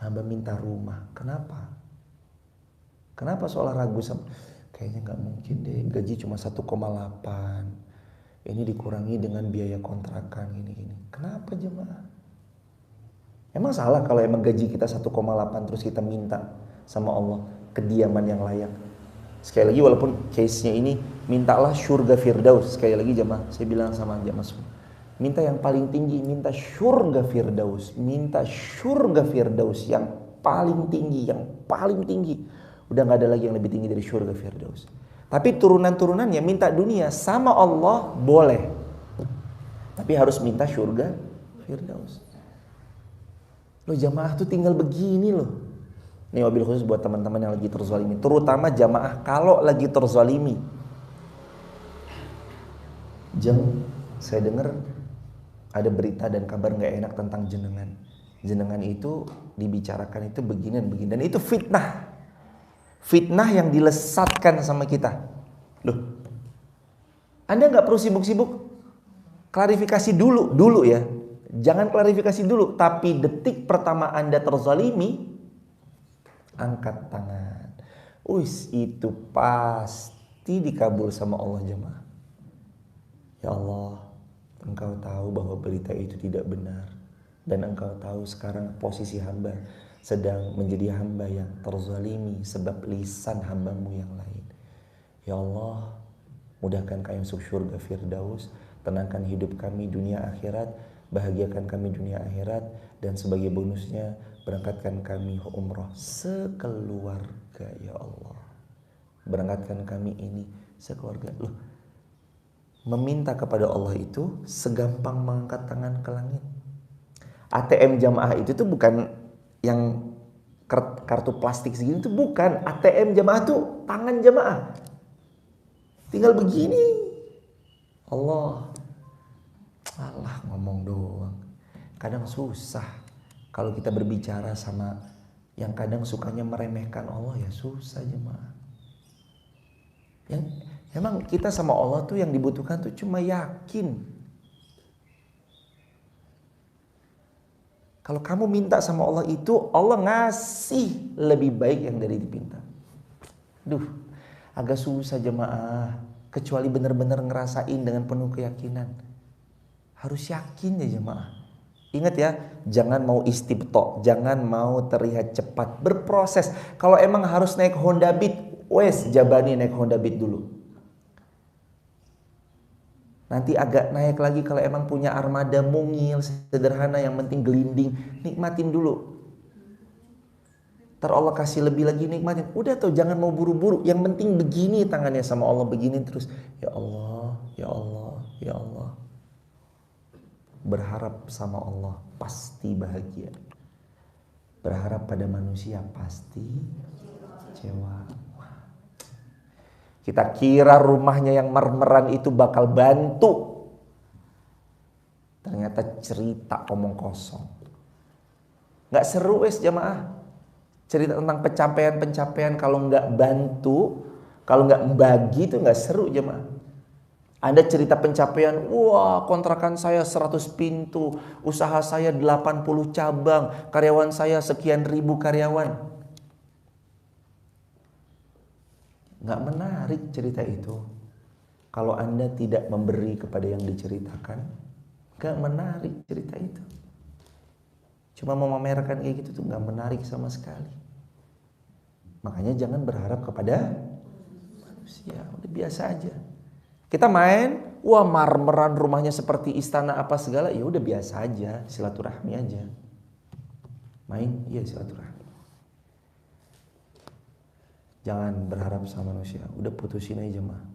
Speaker 1: hamba minta rumah. Kenapa? Kenapa soal ragu sama? Kayaknya gak mungkin deh, gaji cuma 1,8. Ini dikurangi dengan biaya kontrakan gini-gini. Kenapa jemaah? Emang salah kalau emang gaji kita 1,8 terus kita minta sama Allah kediaman yang layak? Sekali lagi walaupun case-nya ini, mintalah surga firdaus. Sekali lagi jemaah, saya bilang sama jemaah semua, minta yang paling tinggi, minta surga firdaus. Minta surga firdaus yang paling tinggi, yang paling tinggi. Udah gak ada lagi yang lebih tinggi dari surga firdaus. Tapi turunan-turunannya minta dunia sama Allah boleh. Tapi harus minta surga firdaus. Loh jamaah tuh tinggal begini loh. Ini wabil khusus buat teman-teman yang lagi terzalimi. Terutama jamaah kalau lagi terzalimi. Saya dengar ada berita dan kabar gak enak tentang jenengan. Jenengan itu dibicarakan itu begini dan begini. Dan itu fitnah. Fitnah yang dilesatkan sama kita. Loh, Anda gak perlu sibuk-sibuk. Klarifikasi dulu ya. Jangan klarifikasi dulu. Tapi detik pertama Anda terzalimi, angkat tangan. Itu pasti dikabul sama Allah jemaah. Ya Allah, Engkau tahu bahwa berita itu tidak benar. Dan Engkau tahu sekarang posisi hamba sedang menjadi hamba yang terzalimi sebab lisan hambamu yang lain. Ya Allah, mudahkan kami masuk surga Firdaus, tenangkan hidup kami dunia akhirat, bahagiakan kami dunia akhirat, dan sebagai bonusnya berangkatkan kami umrah sekeluarga. Ya Allah, berangkatkan kami ini sekeluarga. Loh, meminta kepada Allah itu segampang mengangkat tangan ke langit. ATM jamaah itu tuh bukan yang kartu plastik segini, tuh bukan. ATM jamaah tuh tangan jamaah, tinggal begini. Allah ngomong doang. Kadang susah kalau kita berbicara sama yang kadang sukanya meremehkan Allah, ya susah jemaah. Yang emang kita sama Allah tuh yang dibutuhkan tuh cuma yakin. Kalau kamu minta sama Allah itu, Allah ngasih lebih baik yang dari dipinta. Agak susah jemaah, kecuali benar-benar ngerasain dengan penuh keyakinan. Harus yakin ya jemaah. Ingat ya, jangan mau istibto, jangan mau terlihat cepat, berproses. Kalau emang harus naik Honda Beat, jabani naik Honda Beat dulu. Nanti agak naik lagi kalau emang punya armada mungil, sederhana, yang penting gelinding, nikmatin dulu. Ntar Allah kasih lebih lagi, nikmatin. Udah tuh, jangan mau buru-buru. Yang penting begini tangannya sama Allah, begini terus. Ya Allah, ya Allah, ya Allah. Berharap sama Allah pasti bahagia. Berharap pada manusia pasti kecewa. Kita kira rumahnya yang mermeran itu bakal bantu. Ternyata cerita omong kosong. Gak seru jamaah. Cerita tentang pencapaian-pencapaian kalau gak bantu, kalau gak membagi itu gak seru jamaah. Anda cerita pencapaian, wah kontrakan saya 100 pintu, usaha saya 80 cabang, karyawan saya sekian ribu karyawan. Gak menarik cerita itu. Kalau Anda tidak memberi kepada yang diceritakan, gak menarik cerita itu. Cuma mau memamerkan kayak gitu tuh gak menarik sama sekali. Makanya jangan berharap kepada manusia, udah biasa aja. Kita main, wah marmeran rumahnya seperti istana apa segala, ya udah biasa aja, silaturahmi aja. Main, iya silaturahmi. Jangan berharap sama manusia, udah putusin aja jemaah.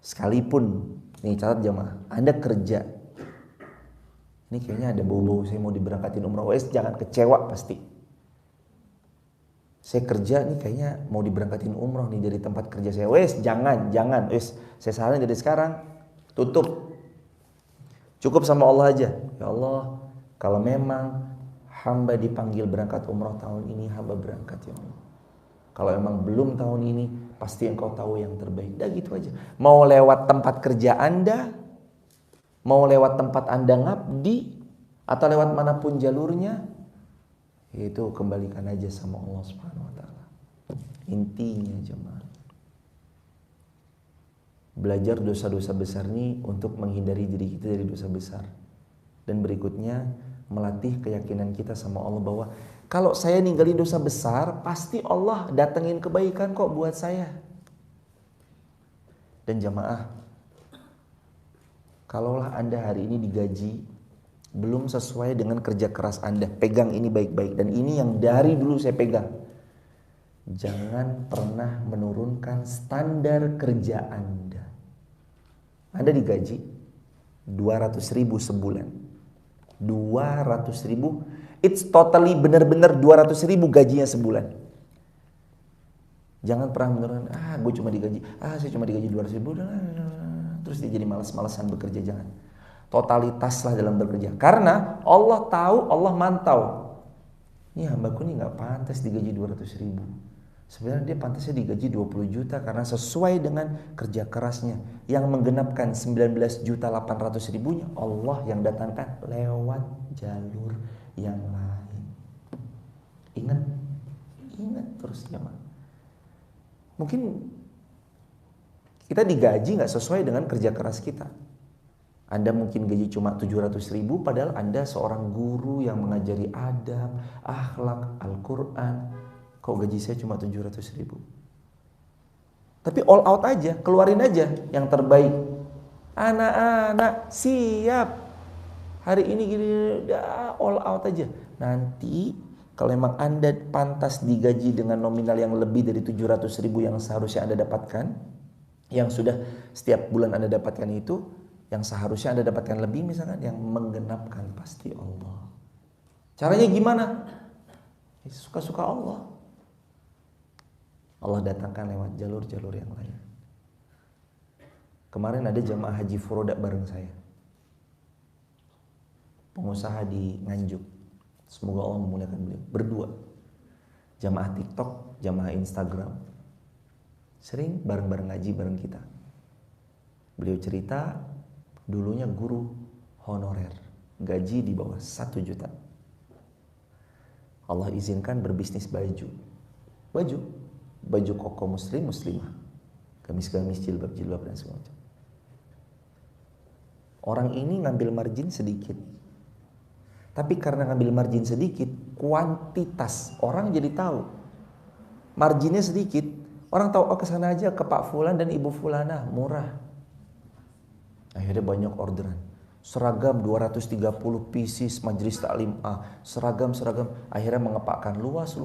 Speaker 1: Sekalipun, nih catat jemaah, Anda kerja, ini kayaknya ada bau-bau saya mau diberangkatin umrah, jangan kecewa pasti. Saya kerja nih kayaknya mau diberangkatin umrah nih dari tempat kerja saya, jangan, saya saranin dari sekarang, tutup. Cukup sama Allah aja. Ya Allah, kalau memang hamba dipanggil berangkat umrah tahun ini, hamba berangkat ya Allah. Kalau emang belum tahun ini, pasti Engkau tahu yang terbaik. Dah gitu aja. Mau lewat tempat kerja Anda, mau lewat tempat Anda ngabdi, atau lewat manapun jalurnya, itu kembalikan aja sama Allah Subhanahu wa taala. Intinya jemaah, belajar dosa-dosa besar ini untuk menghindari diri kita dari dosa besar. Dan berikutnya, melatih keyakinan kita sama Allah bahwa kalau saya ninggalin dosa besar, pasti Allah datengin kebaikan kok buat saya. Dan jamaah, kalaulah Anda hari ini digaji belum sesuai dengan kerja keras Anda, pegang ini baik-baik. Dan ini yang dari dulu saya pegang. Jangan pernah menurunkan standar kerja Anda. Anda digaji 200.000 sebulan. 200.000, it's totally benar-benar 200.000 gajinya sebulan. Jangan pernah menurunkan, gue cuma digaji, saya cuma digaji 200.000, terus dia jadi malas-malasan bekerja. Jangan. Totalitaslah dalam bekerja. Karena Allah tahu, Allah mantau. Ini hambaku nih gak pantas digaji 200.000. Sebenarnya dia pantasnya digaji 20 juta karena sesuai dengan kerja kerasnya. Yang menggenapkan 19.800.000-nya Allah yang datangkan lewat jalur yang lain. Ingat terus jemaah. Mungkin kita digaji gak sesuai dengan kerja keras kita. Anda mungkin gaji cuma 700.000, padahal Anda seorang guru yang mengajari adab, akhlak, Al-Quran. Kok gaji saya cuma 700.000? Tapi all out aja, keluarin aja yang terbaik. Anak-anak siap. Hari ini gini, all out aja. Nanti kalau memang Anda pantas digaji dengan nominal yang lebih dari 700.000 yang seharusnya Anda dapatkan, yang sudah setiap bulan Anda dapatkan itu, yang seharusnya Anda dapatkan lebih, misalkan yang menggenapkan pasti Allah. Caranya gimana? Suka-suka Allah. Allah datangkan lewat jalur-jalur yang lain. Kemarin ada jamaah haji furoda bareng saya, pengusaha di Nganjuk. Semoga Allah memuliakan beliau. Berdua, jamaah TikTok, jamaah Instagram, sering bareng-bareng ngaji bareng kita. Beliau cerita, dulunya guru honorer, gaji di bawah 1 juta. Allah izinkan berbisnis baju koko muslim, muslimah, gamis-gamis, jilbab-jilbab dan segala macam. Orang ini ngambil margin sedikit, tapi karena ngambil margin sedikit, kuantitas orang jadi tahu. Marginnya sedikit, orang tahu, oh kesana aja ke Pak Fulan dan Ibu Fulana, murah. Akhirnya banyak orderan. Seragam 230 pieces majelis taklim A, seragam. Akhirnya mengepakkan luas.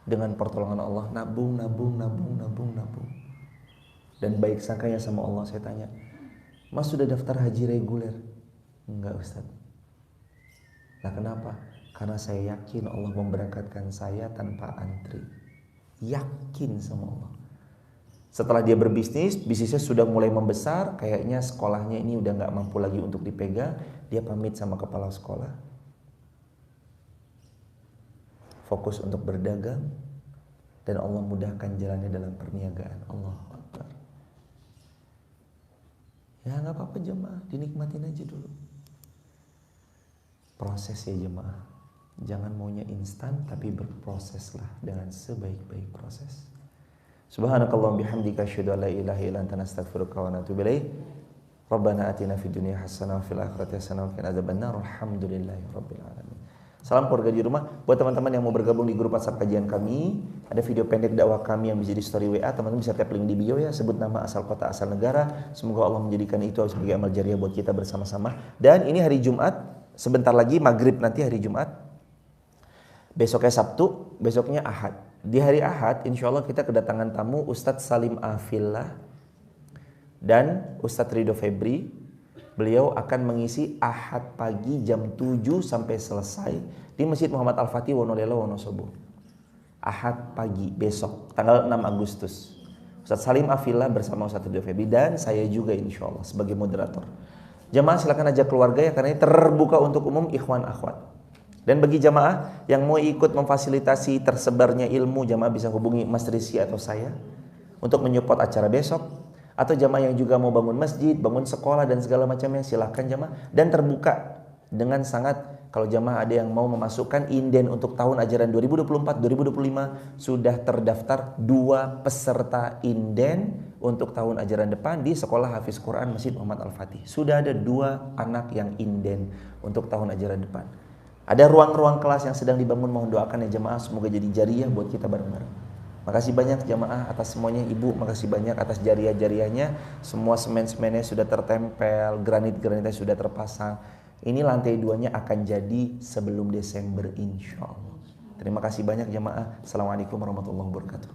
Speaker 1: Dengan pertolongan Allah, nabung. Dan baik sangkanya sama Allah, saya tanya, Mas sudah daftar haji reguler? Enggak Ustaz. Nah kenapa? Karena saya yakin Allah memberangkatkan saya tanpa antri. Yakin sama Allah. Setelah dia berbisnis, bisnisnya sudah mulai membesar, kayaknya sekolahnya ini udah gak mampu lagi untuk dipegang, dia pamit sama kepala sekolah. Fokus untuk berdagang, dan Allah mudahkan jalannya dalam perniagaan. Allahu Akbar. Ya gak apa-apa jemaah, dinikmatin aja dulu. Proses ya jemaah. Jangan maunya instan, tapi berproseslah dengan sebaik-baik proses. Subhanakallahumma bihamdika asyhadu an la ilaha illa anta astaghfiruka wa atubu ilaik. Rabbana atina fid dunya hasanah wa fil akhirati hasanah wa qina adzabannar. Alhamdulillahirabbil alamin. Salam keluarga di rumah. Buat teman-teman yang mau bergabung di grup WhatsApp kajian kami, ada video pendek dakwah kami yang bisa di story WA. Teman-teman bisa tap link di bio ya, sebut nama, asal kota, asal negara. Semoga Allah menjadikan itu sebagai amal jariah buat kita bersama-sama. Dan ini hari Jumat, sebentar lagi maghrib nanti hari Jumat. Besoknya Sabtu, besoknya Ahad. Di hari Ahad, insya Allah kita kedatangan tamu Ustadz Salim Afillah dan Ustadz Ridho Febri. Beliau akan mengisi Ahad pagi jam 7 sampai selesai di Masjid Muhammad Al-Fatih Wonolelo Wonosobo. Ahad pagi besok, tanggal 6 Agustus. Ustadz Salim Afillah bersama Ustadz Ridho Febri dan saya juga insya Allah sebagai moderator. Jamaah silakan ajak keluarga ya, karena ini terbuka untuk umum, ikhwan akhwat. Dan bagi jamaah yang mau ikut memfasilitasi tersebarnya ilmu, jamaah bisa hubungi Mas Rizky atau saya untuk menyupport acara besok. Atau jamaah yang juga mau bangun masjid, bangun sekolah dan segala macamnya, silahkan jamaah. Dan terbuka dengan sangat, kalau jamaah ada yang mau memasukkan inden untuk tahun ajaran 2024-2025, sudah terdaftar 2 peserta inden untuk tahun ajaran depan di Sekolah Hafiz Quran Masjid Muhammad Al-Fatih. Sudah ada 2 anak yang inden untuk tahun ajaran depan. Ada ruang-ruang kelas yang sedang dibangun, mohon doakan ya jamaah, semoga jadi jariah buat kita bareng-bareng. Makasih banyak jamaah atas semuanya, ibu makasih banyak atas jariah-jariahnya. Semua semen-semennya sudah tertempel, granit-granitnya sudah terpasang. Ini lantai 2-nya akan jadi sebelum Desember insya Allah. Terima kasih banyak jamaah. Assalamualaikum warahmatullahi wabarakatuh.